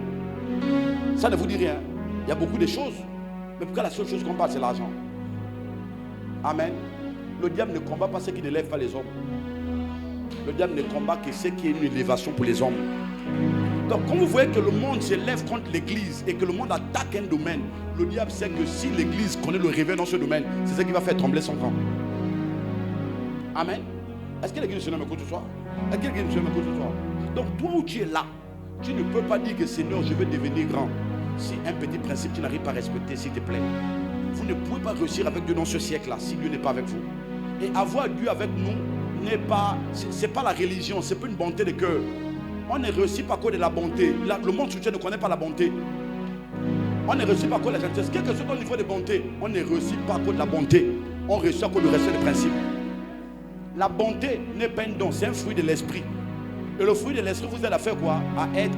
Ça ne vous dit rien? Il y a beaucoup de choses, mais pourquoi la seule chose qu'on parle, c'est l'argent? Amen. Le diable ne combat pas ceux qui ne lèvent pas les hommes. Le diable ne combat que ceux qui ont une élévation pour les hommes. Donc, quand vous voyez que le monde se lève contre l'église et que le monde attaque un domaine, le diable sait que si l'église connaît le réveil dans ce domaine, c'est ce qui va faire trembler son camp. Amen. Est-ce que l'église du Seigneur m'écoute ce soir? Est-ce que l'église du Seigneur m'écoute ce soir? Donc, toi où tu es là, tu ne peux pas dire que Seigneur, je veux devenir grand. Si un petit principe tu n'arrives pas à respecter, s'il te plaît, vous ne pouvez pas réussir avec Dieu dans ce siècle-là si Dieu n'est pas avec vous. Et avoir Dieu avec nous n'est pas, c'est pas la religion, c'est pas une bonté de cœur. On ne réussit pas à cause de la bonté. Le monde soutien ne connaît pas la bonté. On ne réussit pas à cause de la gentillesse. Quel que soit ton niveau de bonté, on ne réussit pas à cause de la bonté. On réussit à cause du respect des principes. La bonté n'est pas un don, c'est un fruit de l'esprit. Et le fruit de l'esprit vous aide à faire quoi?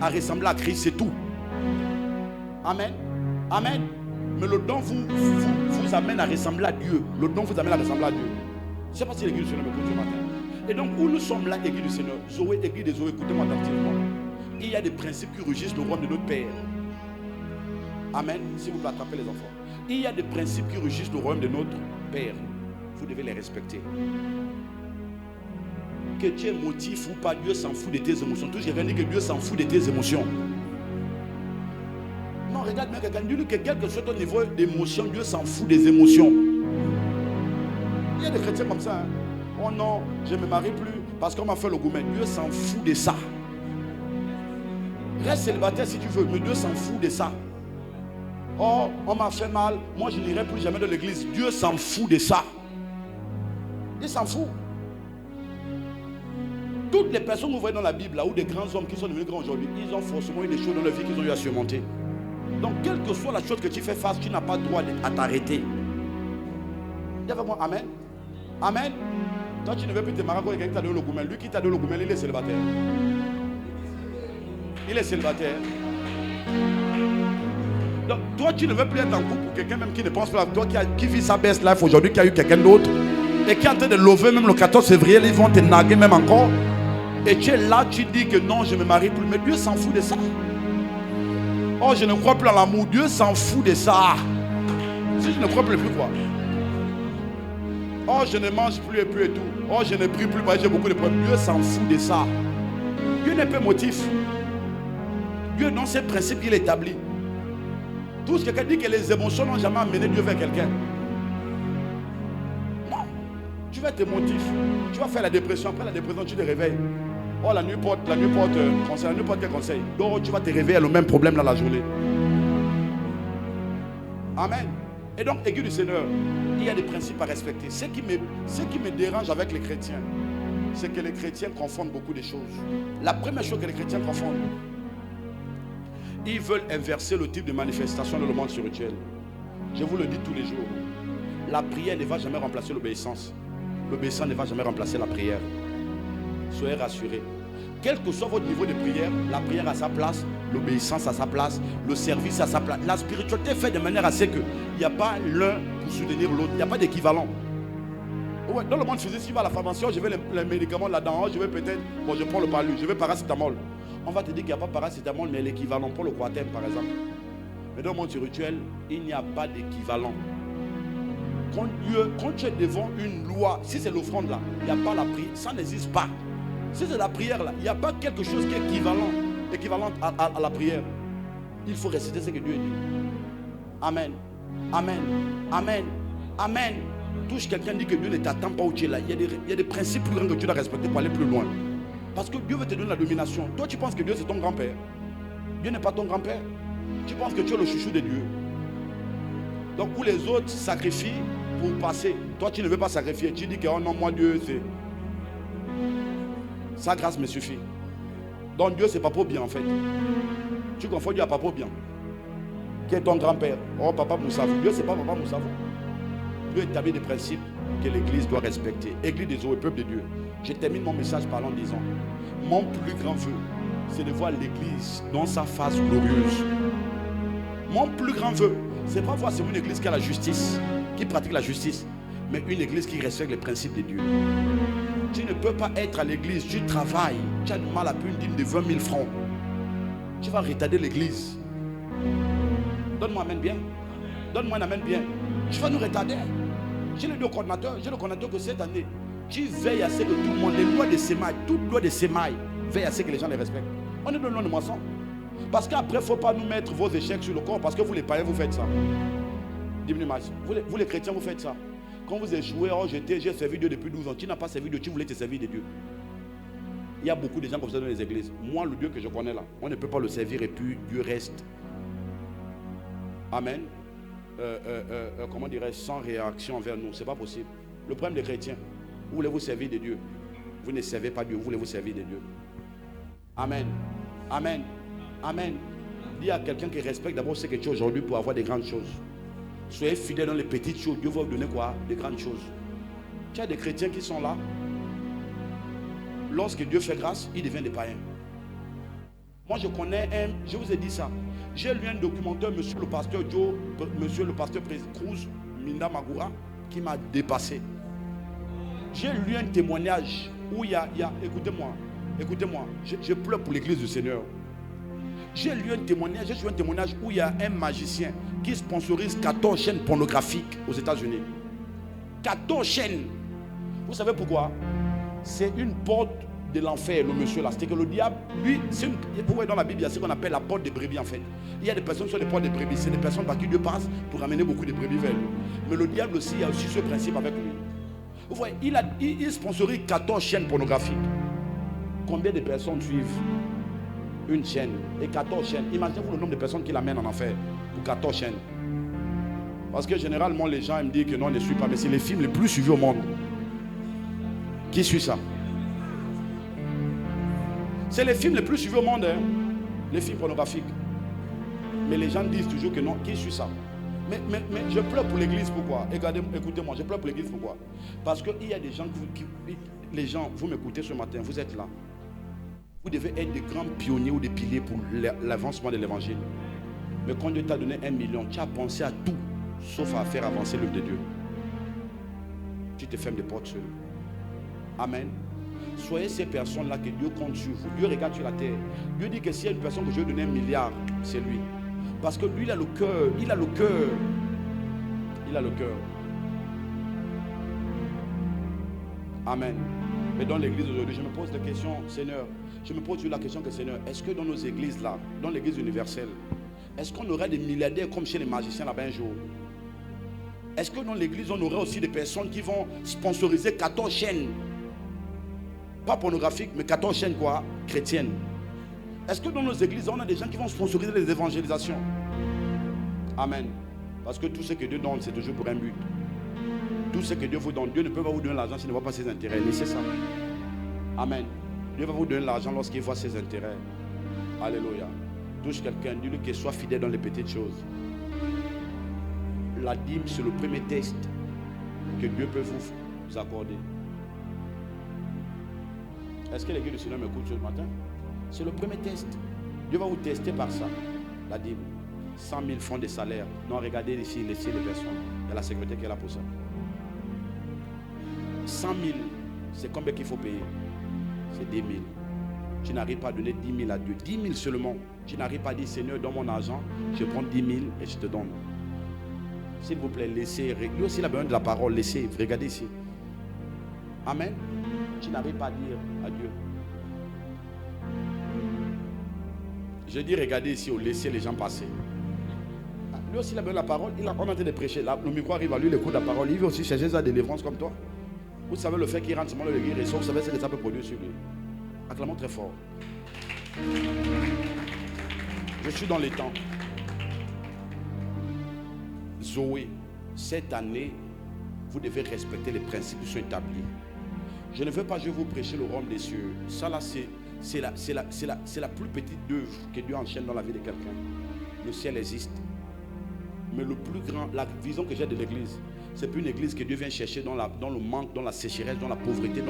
À ressembler à Christ, c'est tout. Amen. Amen. Mais le don vous amène à ressembler à Dieu. Le don vous amène à ressembler à Dieu. Je ne sais pas si l'église du Seigneur m'écoute ce matin. Et donc, où nous sommes là, église du Seigneur, Zoé, église de Zoé, écoutez-moi attentivement. Il y a des principes qui régissent le royaume de notre Père. Amen. Si vous pouvez attraper les enfants. Il y a des principes qui régissent le royaume de notre Père. vous devez les respecter. Que tu es motif ou pas, Dieu s'en fout de tes émotions. Toujours quelqu'un dit que Dieu s'en fout de tes émotions. Non, regarde bien quelqu'un dit que quel que soit ton niveau d'émotion, Dieu s'en fout des émotions. Il y a des chrétiens comme ça. Hein. Oh non, je ne me marie plus parce qu'on m'a fait le gourmet. Dieu s'en fout de ça. Reste célibataire si tu veux, mais Dieu s'en fout de ça. Oh, on m'a fait mal, moi je n'irai plus jamais de l'église. Dieu s'en fout de ça. Il s'en fout. Toutes les personnes que vous voyez dans la Bible, là, ou des grands hommes qui sont devenus grands aujourd'hui, ils ont forcément eu des choses dans leur vie qu'ils ont eu à surmonter. Donc, quelle que soit la chose que tu fais face, tu n'as pas le droit à t'arrêter. Dis avec moi, amen. Amen. Toi, tu ne veux plus te marier avec quelqu'un qui t'a donné le gourmet. Lui qui t'a donné le gourmet, il est célibataire. Il est célibataire. Donc, toi, tu ne veux plus être en couple pour quelqu'un même qui ne pense pas à toi, qui vit sa best life aujourd'hui, qui a eu quelqu'un d'autre, et qui est en train de lever même le 14 février, ils vont te naguer même encore. Et tu es là, tu dis que non, je ne me marie plus. Mais Dieu s'en fout de ça. Oh, je ne crois plus en l'amour. Dieu s'en fout de ça. Si je ne crois plus quoi? Oh, je ne mange plus et plus et tout. Oh, je ne prie plus, j'ai beaucoup de problèmes. Dieu s'en fout de ça. Dieu n'est pas motif. Dieu, dans ses principes, il établit. Tout ce que quelqu'un dit que les émotions n'ont jamais amené Dieu vers quelqu'un. Non. Tu vas être motif. Tu vas faire la dépression. Après la dépression, tu te réveilles. Oh, la nuit porte conseil. La nuit porte quel conseil? Donc, tu vas te réveiller le même problème dans la journée. Amen. Et donc, Église du Seigneur, il y a des principes à respecter. Ce qui me dérange avec les chrétiens, c'est que les chrétiens confondent beaucoup de choses. La première chose que les chrétiens confondent, ils veulent inverser le type de manifestation dans le monde spirituel. Je vous le dis tous les jours. La prière ne va jamais remplacer l'obéissance. L'obéissance ne va jamais remplacer la prière. Soyez rassurés. Quel que soit votre niveau de prière, la prière a sa place, l'obéissance a sa place, le service a sa place. La spiritualité est faite de manière à ce qu'il n'y a pas l'un pour soutenir l'autre. Il n'y a pas d'équivalent. Ouais, dans le monde physique, si tu vas à la pharmacie, je vais les médicaments là-dedans, je vais peut-être, bon, je prends le palu, je vais paracétamol. On va te dire qu'il n'y a pas paracétamol, mais l'équivalent pour le Coartem, par exemple. Mais dans le monde spirituel, il n'y a pas d'équivalent. Quand tu es devant une loi, si c'est l'offrande là, il n'y a pas la prière, ça n'existe pas. Si c'est la prière là, il n'y a pas quelque chose qui est équivalent à la prière. Il faut réciter ce que Dieu dit. Amen. Amen. Amen. Amen. Touche quelqu'un dit que Dieu ne t'attend pas où tu es là. Il y a des principes plus grands que tu dois respecter pour aller plus loin. Parce que Dieu veut te donner la domination. Toi, tu penses que Dieu c'est ton grand-père. Dieu n'est pas ton grand-père. Tu penses que tu es le chouchou de Dieu. Donc, où les autres sacrifient pour passer. Toi, tu ne veux pas sacrifier. Tu dis que oh non, moi, Dieu, c'est... Sa grâce me suffit. Donc, Dieu, c'est pas bien en fait. Tu confonds Dieu à papa bien. Qui est ton grand-père? Oh, papa Moussavou. Dieu, c'est pas papa Moussavou. Dieu établit des principes que l'Église doit respecter. Église des eaux et peuple de Dieu. Je termine mon message parlant en disant, mon plus grand vœu, c'est de voir l'Église dans sa face glorieuse. Mon plus grand vœu, c'est pas voir c'est une Église qui a la justice, qui pratique la justice, mais une Église qui respecte les principes de Dieu. Tu ne peux pas être à l'Église, tu travailles, tu as du mal à payer une dîme de 20 000 francs. Tu vas retarder l'Église. Donne-moi un amen bien. Donne-moi un amen bien. Tu vas nous retarder. J'ai le coordinateur que cette année, tu veilles à ce que tout le monde, les lois de sémailles, toute loi de sémailles, veille à ce que les gens les respectent. On est dans le long de moisson. Parce qu'après, il ne faut pas nous mettre vos échecs sur le corps, parce que vous les païens, vous faites ça. Dis-moi, vous les chrétiens, vous faites ça. Quand vous échouez, oh j'ai servi Dieu depuis 12 ans, tu n'as pas servi Dieu, tu voulais te servir de Dieu. Il y a beaucoup de gens comme ça dans les églises. Moi, le Dieu que je connais là, on ne peut pas le servir et puis Dieu reste. Amen. Comment dirais-je, sans réaction envers nous, c'est pas possible. Le problème des chrétiens, vous voulez vous servir de Dieu, vous ne servez pas Dieu, vous voulez vous servir de Dieu. Amen. Amen. Amen. Dis à quelqu'un qui respecte d'abord ce que tu es aujourd'hui pour avoir des grandes choses. Soyez fidèles dans les petites choses, Dieu va vous donner quoi? Des grandes choses. Tu as des chrétiens qui sont là. Lorsque Dieu fait grâce, ils deviennent des païens. Moi je connais je vous ai dit ça. J'ai lu un documentaire, monsieur le pasteur Joe, monsieur le pasteur Cruz, Minda Magura, qui m'a dépassé. J'ai lu un témoignage où il y a écoutez-moi, je pleure pour l'église du Seigneur. J'ai lu un témoignage où il y a un magicien qui sponsorise 14 chaînes pornographiques aux États-Unis. 14 chaînes. Vous savez pourquoi? C'est une porte de l'enfer, le monsieur là. C'est que le diable, lui, vous voyez dans la Bible, il y a ce qu'on appelle la porte des brebis en fait. Il y a des personnes sur les portes des brebis. C'est des personnes par qui Dieu passe pour amener beaucoup de brebis vers lui. Mais le diable aussi, il y a aussi ce principe avec lui. Vous voyez, il sponsorise 14 chaînes pornographiques. Combien de personnes suivent une chaîne et 14 chaînes? Imaginez-vous le nombre de personnes qu'il amène en enfer pour 14 chaînes. Parce que généralement, les gens me disent que non, ne suivent pas. Mais c'est les films les plus suivis au monde. Qui suit ça? C'est les films les plus suivis au monde, hein? Les films pornographiques. Mais les gens disent toujours que non. Qui suit ça? Mais je pleure pour l'église, pourquoi? Écoutez-moi, je pleure pour l'église, pourquoi? Parce qu'il y a des gens les gens, vous m'écoutez ce matin, vous êtes là. Vous devez être des grands pionniers ou des piliers pour l'avancement de l'évangile. Mais quand Dieu t'a donné 1 million, tu as pensé à tout, sauf à faire avancer l'œuvre de Dieu. Tu te fermes des portes seul. Amen. Soyez ces personnes-là que Dieu compte sur vous. Dieu regarde sur la terre. Dieu dit que s'il y a une personne que je vais donner 1 milliard, c'est lui. Parce que lui, il a le cœur. Il a le cœur. Il a le cœur. Amen. Mais dans l'église aujourd'hui, je me pose la question, Seigneur, je me pose toujours la question que Seigneur, est-ce que dans nos églises là, dans l'église universelle, est-ce qu'on aurait des milliardaires comme chez les magiciens là-bas un jour? Est-ce que dans l'église, on aurait aussi des personnes qui vont sponsoriser 14 chaînes? Pas pornographiques, mais 14 chaînes quoi? Chrétiennes. Est-ce que dans nos églises, on a des gens qui vont sponsoriser les évangélisations? Amen. Parce que tout ce que Dieu donne, c'est toujours pour un but. Tout ce que Dieu vous donne, Dieu ne peut pas vous donner l'argent s'il ne voit pas ses intérêts. Laissez ça. Amen. Dieu va vous donner l'argent lorsqu'il voit ses intérêts. Alléluia. Touche quelqu'un, dis-lui qu'il soit fidèle dans les petites choses. La dîme, c'est le premier test que Dieu peut vous accorder. Est-ce que l'église du Seigneur m'écoute ce matin? C'est le premier test. Dieu va vous tester par ça. La dîme. 100 000 francs de salaire. Non, regardez ici, laissez les personnes. Il y a la sécurité qui est là pour ça. 100 000, c'est combien qu'il faut payer? C'est 10 000. Tu n'arrives pas à donner 10 000 à Dieu. 10 000 seulement. Tu n'arrives pas à dire, Seigneur, donne mon argent. Je prends 10 000 et je te donne. S'il vous plaît, laissez. Lui aussi, il a besoin de la parole. Laissez. Regardez ici. Amen. Tu n'arrives pas à dire à Dieu. Je dis, regardez ici, laissez les gens passer. Lui aussi, il a besoin de la parole. On est en train de prêcher. Là, le micro arrive à lui, il écoute la parole. Il veut aussi chercher sa délivrance comme toi. Vous savez, le fait qu'il rentre seulement le guérir et vous savez ce que ça peut produire sur lui. Acclamons très fort. Je suis dans les temps. Zoé, cette année, vous devez respecter les principes qui sont établis. Je ne veux pas, je vais vous prêcher le royaume des cieux. Ça là, c'est la plus petite œuvre que Dieu enchaîne dans la vie de quelqu'un. Le ciel existe. Mais le plus grand, la vision que j'ai de l'église, c'est plus une église que Dieu vient chercher dans le manque, dans la sécheresse, dans la pauvreté,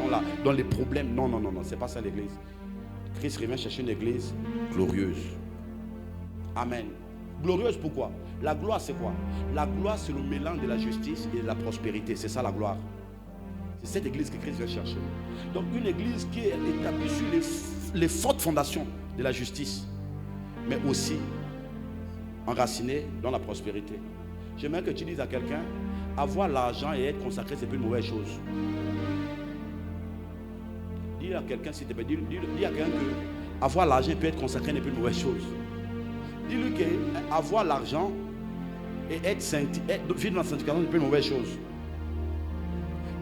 dans les problèmes. Non, c'est pas ça l'église. Christ revient chercher une église glorieuse. Amen. Glorieuse pourquoi? La gloire c'est quoi? La gloire c'est le mélange de la justice et de la prospérité. C'est ça la gloire. C'est cette église que Christ vient chercher. Donc une église qui est établie sur les fortes fondations de la justice, mais aussi enracinée dans la prospérité. J'aimerais que tu dises à quelqu'un, avoir l'argent et être consacré, c'est plus une mauvaise chose. Dis à quelqu'un, s'il te plaît, dis à quelqu'un que avoir l'argent et être consacré n'est plus une mauvaise chose. Dis-lui qu'avoir l'argent et vivre dans la sanctification n'est plus une mauvaise chose.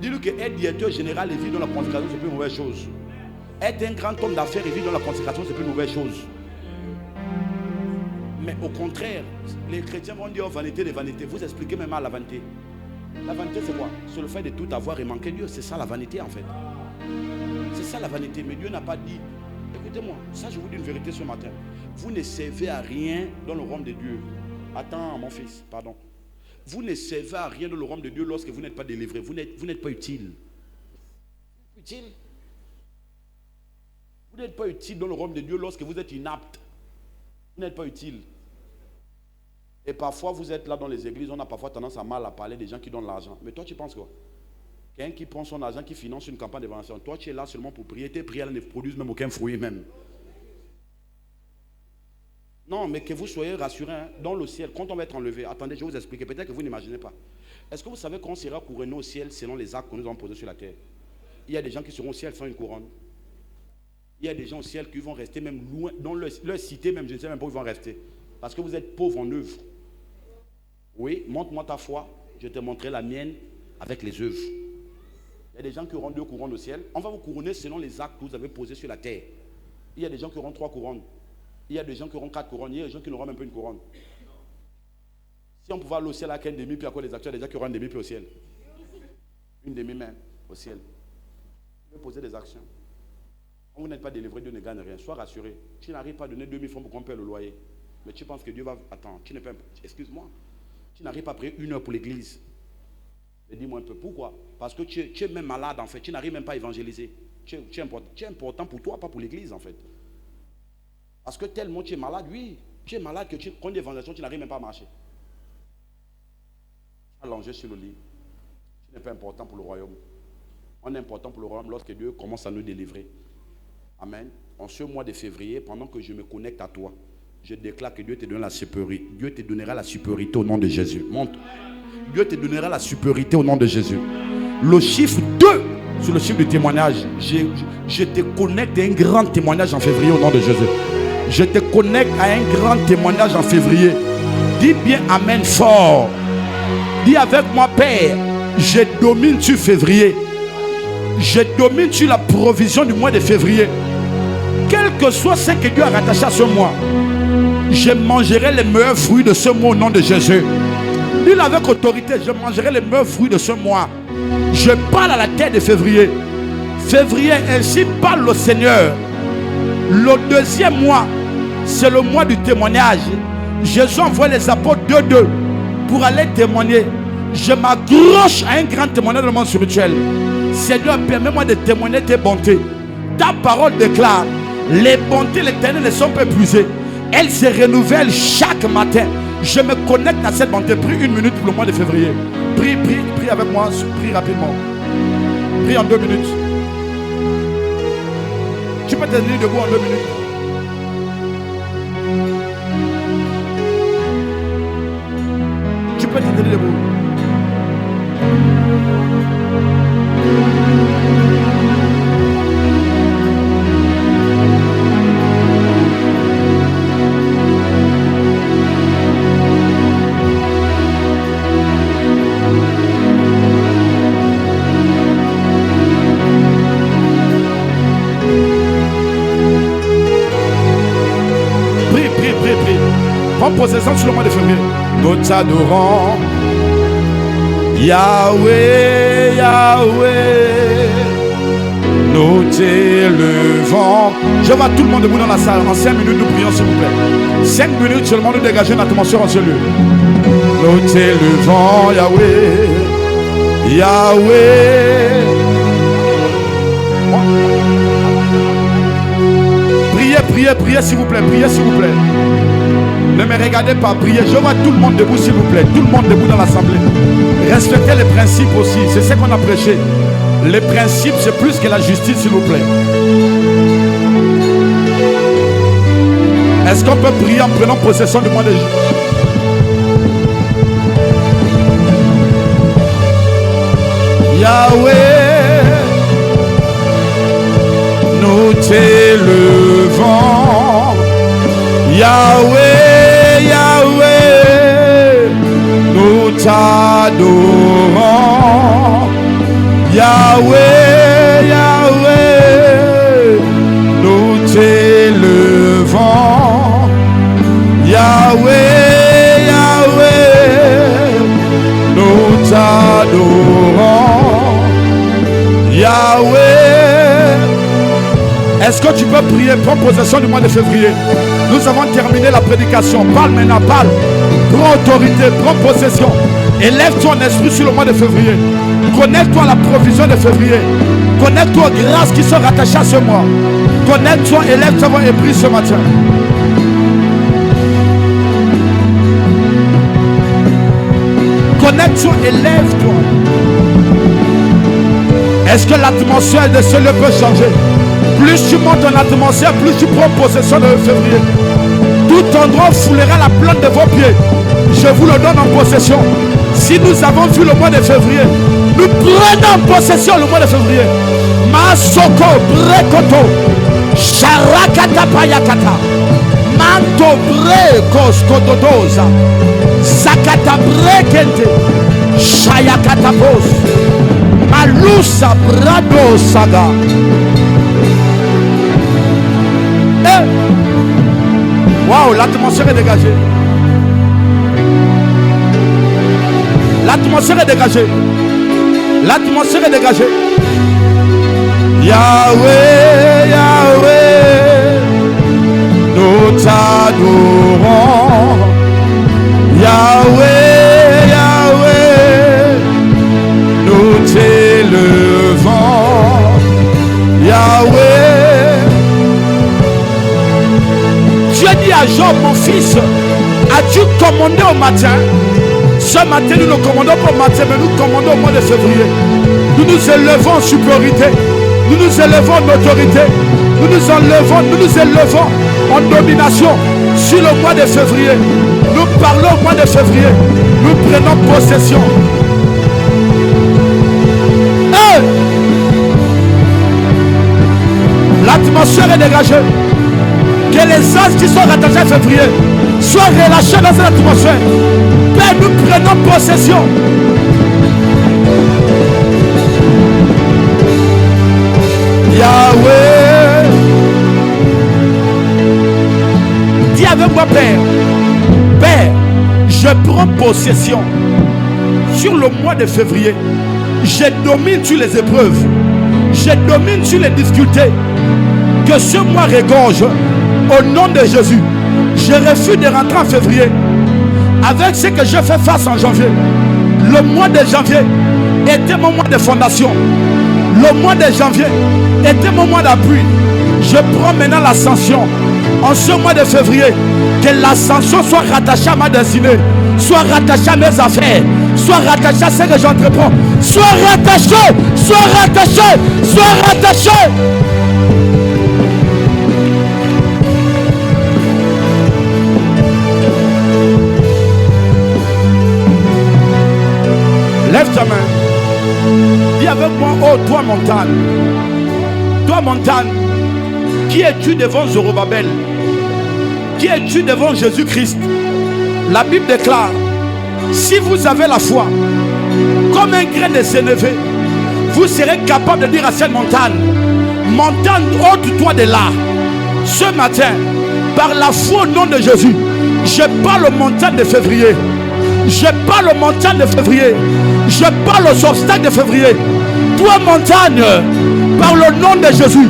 Dis-lui qu'être directeur général et vivre dans la consécration, c'est plus une mauvaise chose. Être un grand homme d'affaires et vivre dans la consécration, c'est plus une mauvaise chose. Mais au contraire, les chrétiens vont dire, oh, vanité des vanités. Vous expliquez même à la vanité. La vanité, c'est quoi? C'est le fait de tout avoir et manquer Dieu. C'est ça la vanité, en fait. C'est ça la vanité. Mais Dieu n'a pas dit. Écoutez-moi, ça, je vous dis une vérité ce matin. Vous ne servez à rien dans le royaume de Dieu. Attends, mon fils, pardon. Vous ne servez à rien dans le royaume de Dieu lorsque vous n'êtes pas délivré. Vous n'êtes pas utile. Utile. Vous n'êtes pas utile dans le royaume de Dieu lorsque vous êtes inapte. Vous n'êtes pas utile. Et parfois, vous êtes là dans les églises, on a parfois tendance à mal à parler des gens qui donnent l'argent. Mais toi, tu penses quoi? Quelqu'un qui prend son argent, qui finance une campagne d'évangélisation. Toi, tu es là seulement pour prier. Tes prières ne produisent même aucun fruit même. Non, mais que vous soyez rassurés, hein, dans le ciel, quand on va être enlevé, attendez, je vais vous expliquer, peut-être que vous n'imaginez pas. Est-ce que vous savez qu'on sera couronné au ciel selon les actes que nous avons posés sur la terre? Il y a des gens qui seront au ciel sans une couronne. Il y a des gens au ciel qui vont rester même loin, dans leur cité même, je ne sais même pas où ils vont rester. Parce que vous êtes pauvres en œuvres. Oui, montre-moi ta foi, je te montrerai la mienne avec les œuvres. Il y a des gens qui auront 2 couronnes au ciel. On va vous couronner selon les actes que vous avez posés sur la terre. Il y a des gens qui auront 3 couronnes. Il y a des gens qui auront 4 couronnes. Il y a des gens qui n'auront même pas une couronne. Si on pouvait aller au ciel avec un demi-pied, à quoi les acteurs, il y a des gens qui auront un demi-pied au ciel. Une demi-main au ciel. Vous pouvez poser des actions. Quand vous n'êtes pas délivré, Dieu ne gagne rien. Sois rassuré. Tu n'arrives pas à donner 2000 francs pour qu'on paie le loyer. Mais tu penses que Dieu va... Attends, tu n'es pas... Excuse-moi. Tu n'arrives pas à prier 1 heure pour l'église. Mais dis-moi un peu, pourquoi? Parce que tu es même malade en fait. Tu n'arrives même pas à évangéliser. Tu es important pour toi, pas pour l'église en fait. Parce que tellement tu es malade, oui. Tu es malade que quand il y a évangélisation, tu n'arrives même pas à marcher. Allongé sur le lit. Tu n'es pas important pour le royaume. On est important pour le royaume lorsque Dieu commence à nous délivrer. Amen. En ce mois de février, pendant que je me connecte à toi, je déclare que Dieu te donnera la supériorité. Dieu te donnera la supériorité au nom de Jésus. Montre. Dieu te donnera la supériorité au nom de Jésus. Le chiffre 2 sur le chiffre du témoignage. Je te connecte à un grand témoignage en février au nom de Jésus. Je te connecte à un grand témoignage en février. Dis bien Amen fort. Dis avec moi, Père, je domine sur février. Je domine sur la provision du mois de février. Quel que soit ce que Dieu a rattaché à ce mois, je mangerai les meilleurs fruits de ce mois au nom de Jésus. Dis-le avec autorité, je mangerai les meilleurs fruits de ce mois. Je parle à la terre de février. Février, ainsi parle le Seigneur. Le 2e mois, c'est le mois du témoignage. Jésus envoie les apôtres 2-2 pour aller témoigner. Je m'accroche à un grand témoignage dans le monde spirituel. Seigneur, permets-moi de témoigner tes bontés. Ta parole déclare, les bontés de l'Éternel ne sont pas épuisées. Elles se renouvellent chaque matin. Je me connecte à cette bonté. Prie 1 minute pour le mois de février. Prie avec moi, prie rapidement. Prie en 2 minutes. Tu peux te tenir debout en 2 minutes. Tu peux te tenir debout. Prends possession sur le mois de février. Nous t'adorons, Yahweh, Yahweh. Nous t'élevons. Je vois tout le monde debout dans la salle. En 5 minutes, nous prions s'il vous plaît. 5 minutes seulement, nous dégageons une atmosphère en ce lieu. Nous t'élevons, Yahweh, Yahweh. Priez s'il vous plaît, priez s'il vous plaît. Ne me regardez pas, priez. Je vois tout le monde debout s'il vous plaît. Tout le monde debout dans l'assemblée. Respectez les principes aussi. C'est ce qu'on a prêché. Les principes, c'est plus que la justice, s'il vous plaît. Est-ce qu'on peut prier en prenant possession du mois de juillet? Yahweh, nous t'élevons. Yahweh, Yahweh, nous t'adorons. Yahweh, Yahweh, nous t'élevons. Yahweh, Yahweh, nous t'adorons. Yahweh. Est-ce que tu peux prier? Prends possession du mois de février. Nous avons terminé la prédication. Parle maintenant, parle. Prends autorité, prends possession. Élève ton esprit sur le mois de février. Connecte-toi à la provision de février. Connecte-toi aux grâces qui sont rattachées à ce mois. Connecte-toi, élève ta voix et prie ce matin. Connecte-toi, élève-toi. Est-ce que l'atmosphère de ce lieu peut changer? Plus tu montes en atmosphère, plus tu prends possession de février. Tout tout endroit foulera la plante de vos pieds. Je vous le donne en possession. Si nous avons vu le mois de février, nous prenons en possession le mois de février. Masoko brekoto, sharakata payakata, manto brekos kododoza, sakata brekente, shayakata pos, malusa brado saga. Waouh, l'atmosphère est dégagée. L'atmosphère est dégagée. L'atmosphère est dégagée. Yahweh, Yahweh, nous t'adorons. Yahweh, Yahweh, nous t'élevons. Yahweh. Dieu dit à Job, mon fils, as-tu commandé au matin? Ce matin, nous ne commandons pas au matin, mais nous commandons au mois de février. Nous nous élevons en supériorité. Nous nous élevons en autorité. Nous nous élevons en domination sur le mois de février. Nous parlons au mois de février. Nous prenons possession. Hey! L'atmosphère est dégagée. Que les anges qui sont rattachés à février soient relâchés dans cette atmosphère. Père, nous prenons possession. Yahweh. Dis avec moi, Père. Père, je prends possession sur le mois de février. Je domine sur les épreuves. Je domine sur les difficultés. Que ce mois regorge au nom de Jésus. Je refuse de rentrer en février avec ce que je fais face en janvier. Le mois de janvier était mon mois de fondation. Le mois de janvier était mon mois d'appui. Je prends maintenant l'ascension. En ce mois de février, que l'ascension soit rattachée à ma destinée, soit rattachée à mes affaires, soit rattachée à ce que j'entreprends. Soit rattachée, soit rattachée, soit rattachée. Lève ta main. Dis avec moi, oh toi montagne. Toi montagne, qui es-tu devant Zorobabel? Qui es-tu devant Jésus-Christ? La Bible déclare, si vous avez la foi, comme un grain de sénévé, vous serez capable de dire à cette montagne, montagne, ôte-toi de là. Ce matin, par la foi au nom de Jésus, je parle aux montagnes de février. Je parle aux montagnes de février. Je parle aux obstacles de février. Toi montagne, par le nom de Jésus,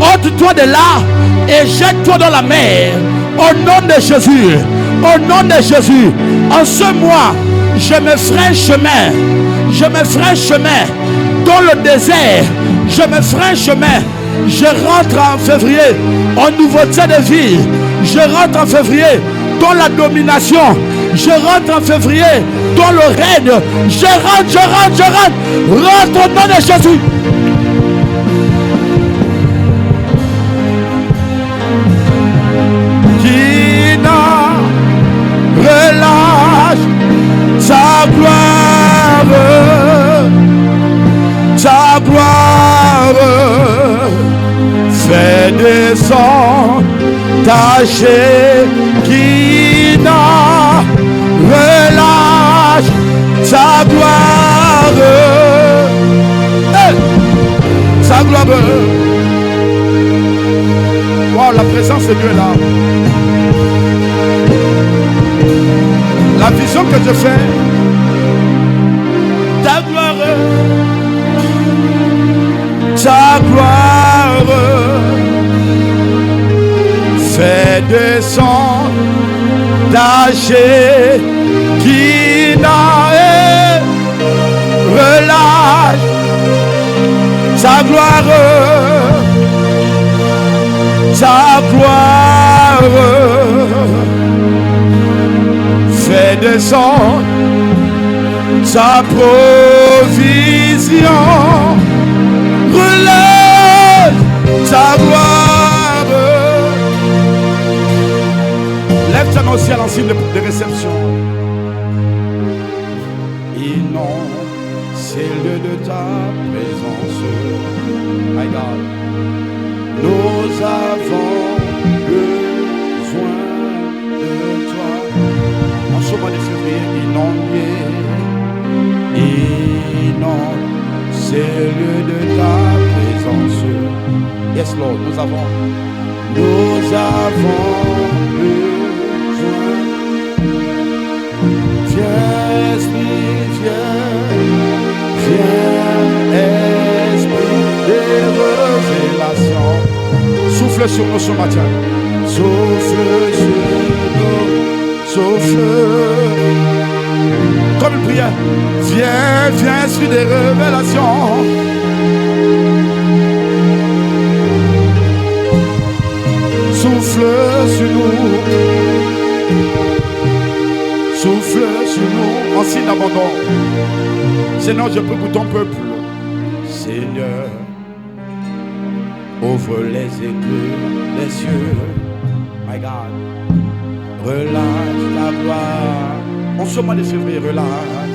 ôte-toi de là et jette-toi dans la mer. Au nom de Jésus. Au nom de Jésus. En ce mois, je me ferai un chemin. Je me ferai un chemin dans le désert. Je me ferai un chemin. Je rentre en février en nouveauté de vie. Je rentre en février dans la domination. Je rentre en février dans le règne. Je rentre. Rentre au nom de Jésus. Dina, relâche ta gloire. Ta gloire. Fais descendre ta Shekinah. Relâche ta gloire. Hey! Sa gloire. Wow, la présence de Dieu est là. La vision que je fais, ta gloire. Ta gloire. Fais descendre ta Shekinah, relâche ta gloire, ta gloire, fais descendre ta provision, relâche ta gloire. Tiens aussi à l'ensigne de réception. Inonde de ta présence. My God. Nous avons besoin de toi. En ce mois de février, inonde ces lieux de ta présence. Yes, Lord, nous avons besoin. Viens, Esprit, viens, Esprit de révélation. Souffle sur nous ce matin. Souffle sur nous. Souffle. Comme une prière. Viens, Esprit de révélation. Souffle sur nous. Souffle sur nous en signe d'abandon. Seigneur, je prie pour ton peuple. Seigneur, ouvre les éclus des cieux. My God, relâche ta gloire. En ce mois de février, relâche.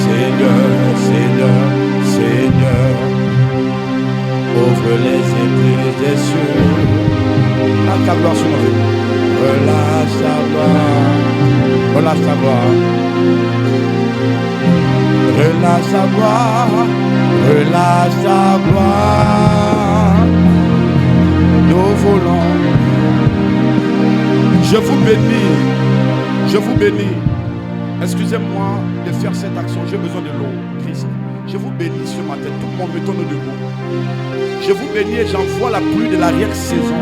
Seigneur, Seigneur, Seigneur, ouvre les éclus des cieux. Lâche ta gloire sur nos vies. Relâche ta gloire. Relâche ta gloire. Relâche ta gloire. Relâche ta gloire. Nous voulons. Je vous bénis. Je vous bénis. Excusez-moi de faire cette action. J'ai besoin de l'eau, Christ. Je vous bénis ce matin. Tout le monde, mettons-nous debout. Je vous bénis et j'envoie la pluie de l'arrière-saison.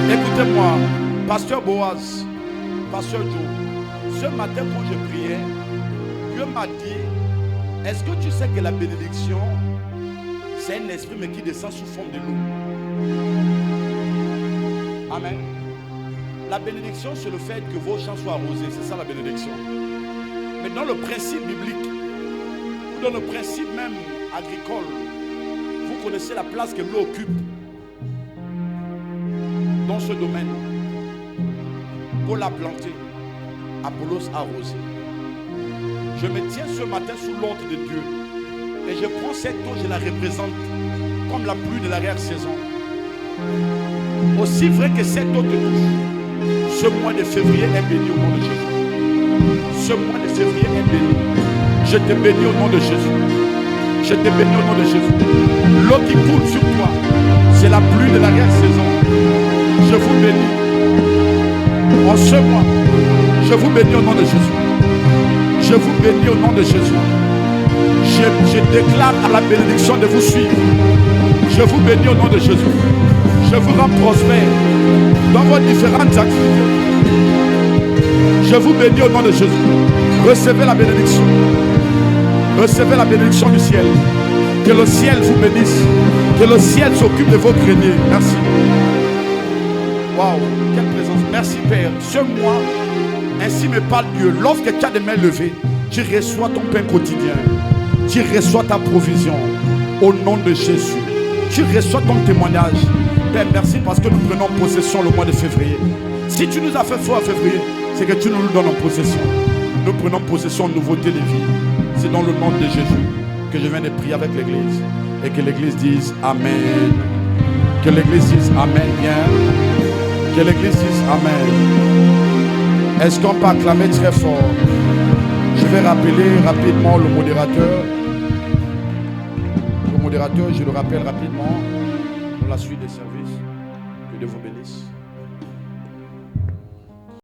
Écoutez-moi, Pasteur Boaz, Pasteur Joe, ce matin quand je priais, Dieu m'a dit, est-ce que tu sais que la bénédiction, c'est un esprit mais qui descend sous forme de l'eau? Amen. La bénédiction, c'est le fait que vos champs soient arrosés, c'est ça la bénédiction. Mais dans le principe biblique, ou dans le principe même agricole, vous connaissez la place que l'eau occupe dans ce domaine. Paul a planté, Apollos a arrosé. Je me tiens ce matin sous l'ordre de Dieu et je prends cette eau, je la représente comme la pluie de l'arrière-saison. Aussi vrai que cette eau te touche, ce mois de février est béni au nom de Jésus. Ce mois de février est béni. Je te bénis au nom de Jésus. Je te bénis au nom de Jésus. L'eau qui coule sur toi, c'est la pluie de l'arrière-saison. Je vous bénis. En ce mois, je vous bénis au nom de Jésus. Je vous bénis au nom de Jésus. Je déclare à la bénédiction de vous suivre. Je vous bénis au nom de Jésus. Je vous rends prospère dans vos différentes activités. Je vous bénis au nom de Jésus. Recevez la bénédiction. Recevez la bénédiction du ciel. Que le ciel vous bénisse. Que le ciel s'occupe de vos greniers. Merci. Waouh, quelle présence. Merci Père. Ce mois, ainsi me parle Dieu. Lorsque tu as des mains levées, tu reçois ton pain quotidien. Tu reçois ta provision. Au nom de Jésus. Tu reçois ton témoignage. Père, merci parce que nous prenons possession le mois de février. Si tu nous as fait foi en février, c'est que tu nous le donnes en possession. Nous prenons possession de nouveauté de vie. C'est dans le nom de Jésus que je viens de prier avec l'église. Et que l'église dise Amen. Que l'église dise Amen bien. Que l'église dise Amen. Est-ce qu'on peut acclamer très fort? Je vais rappeler rapidement le modérateur. Le modérateur, je le rappelle rapidement pour la suite des services. Que Dieu vous bénisse.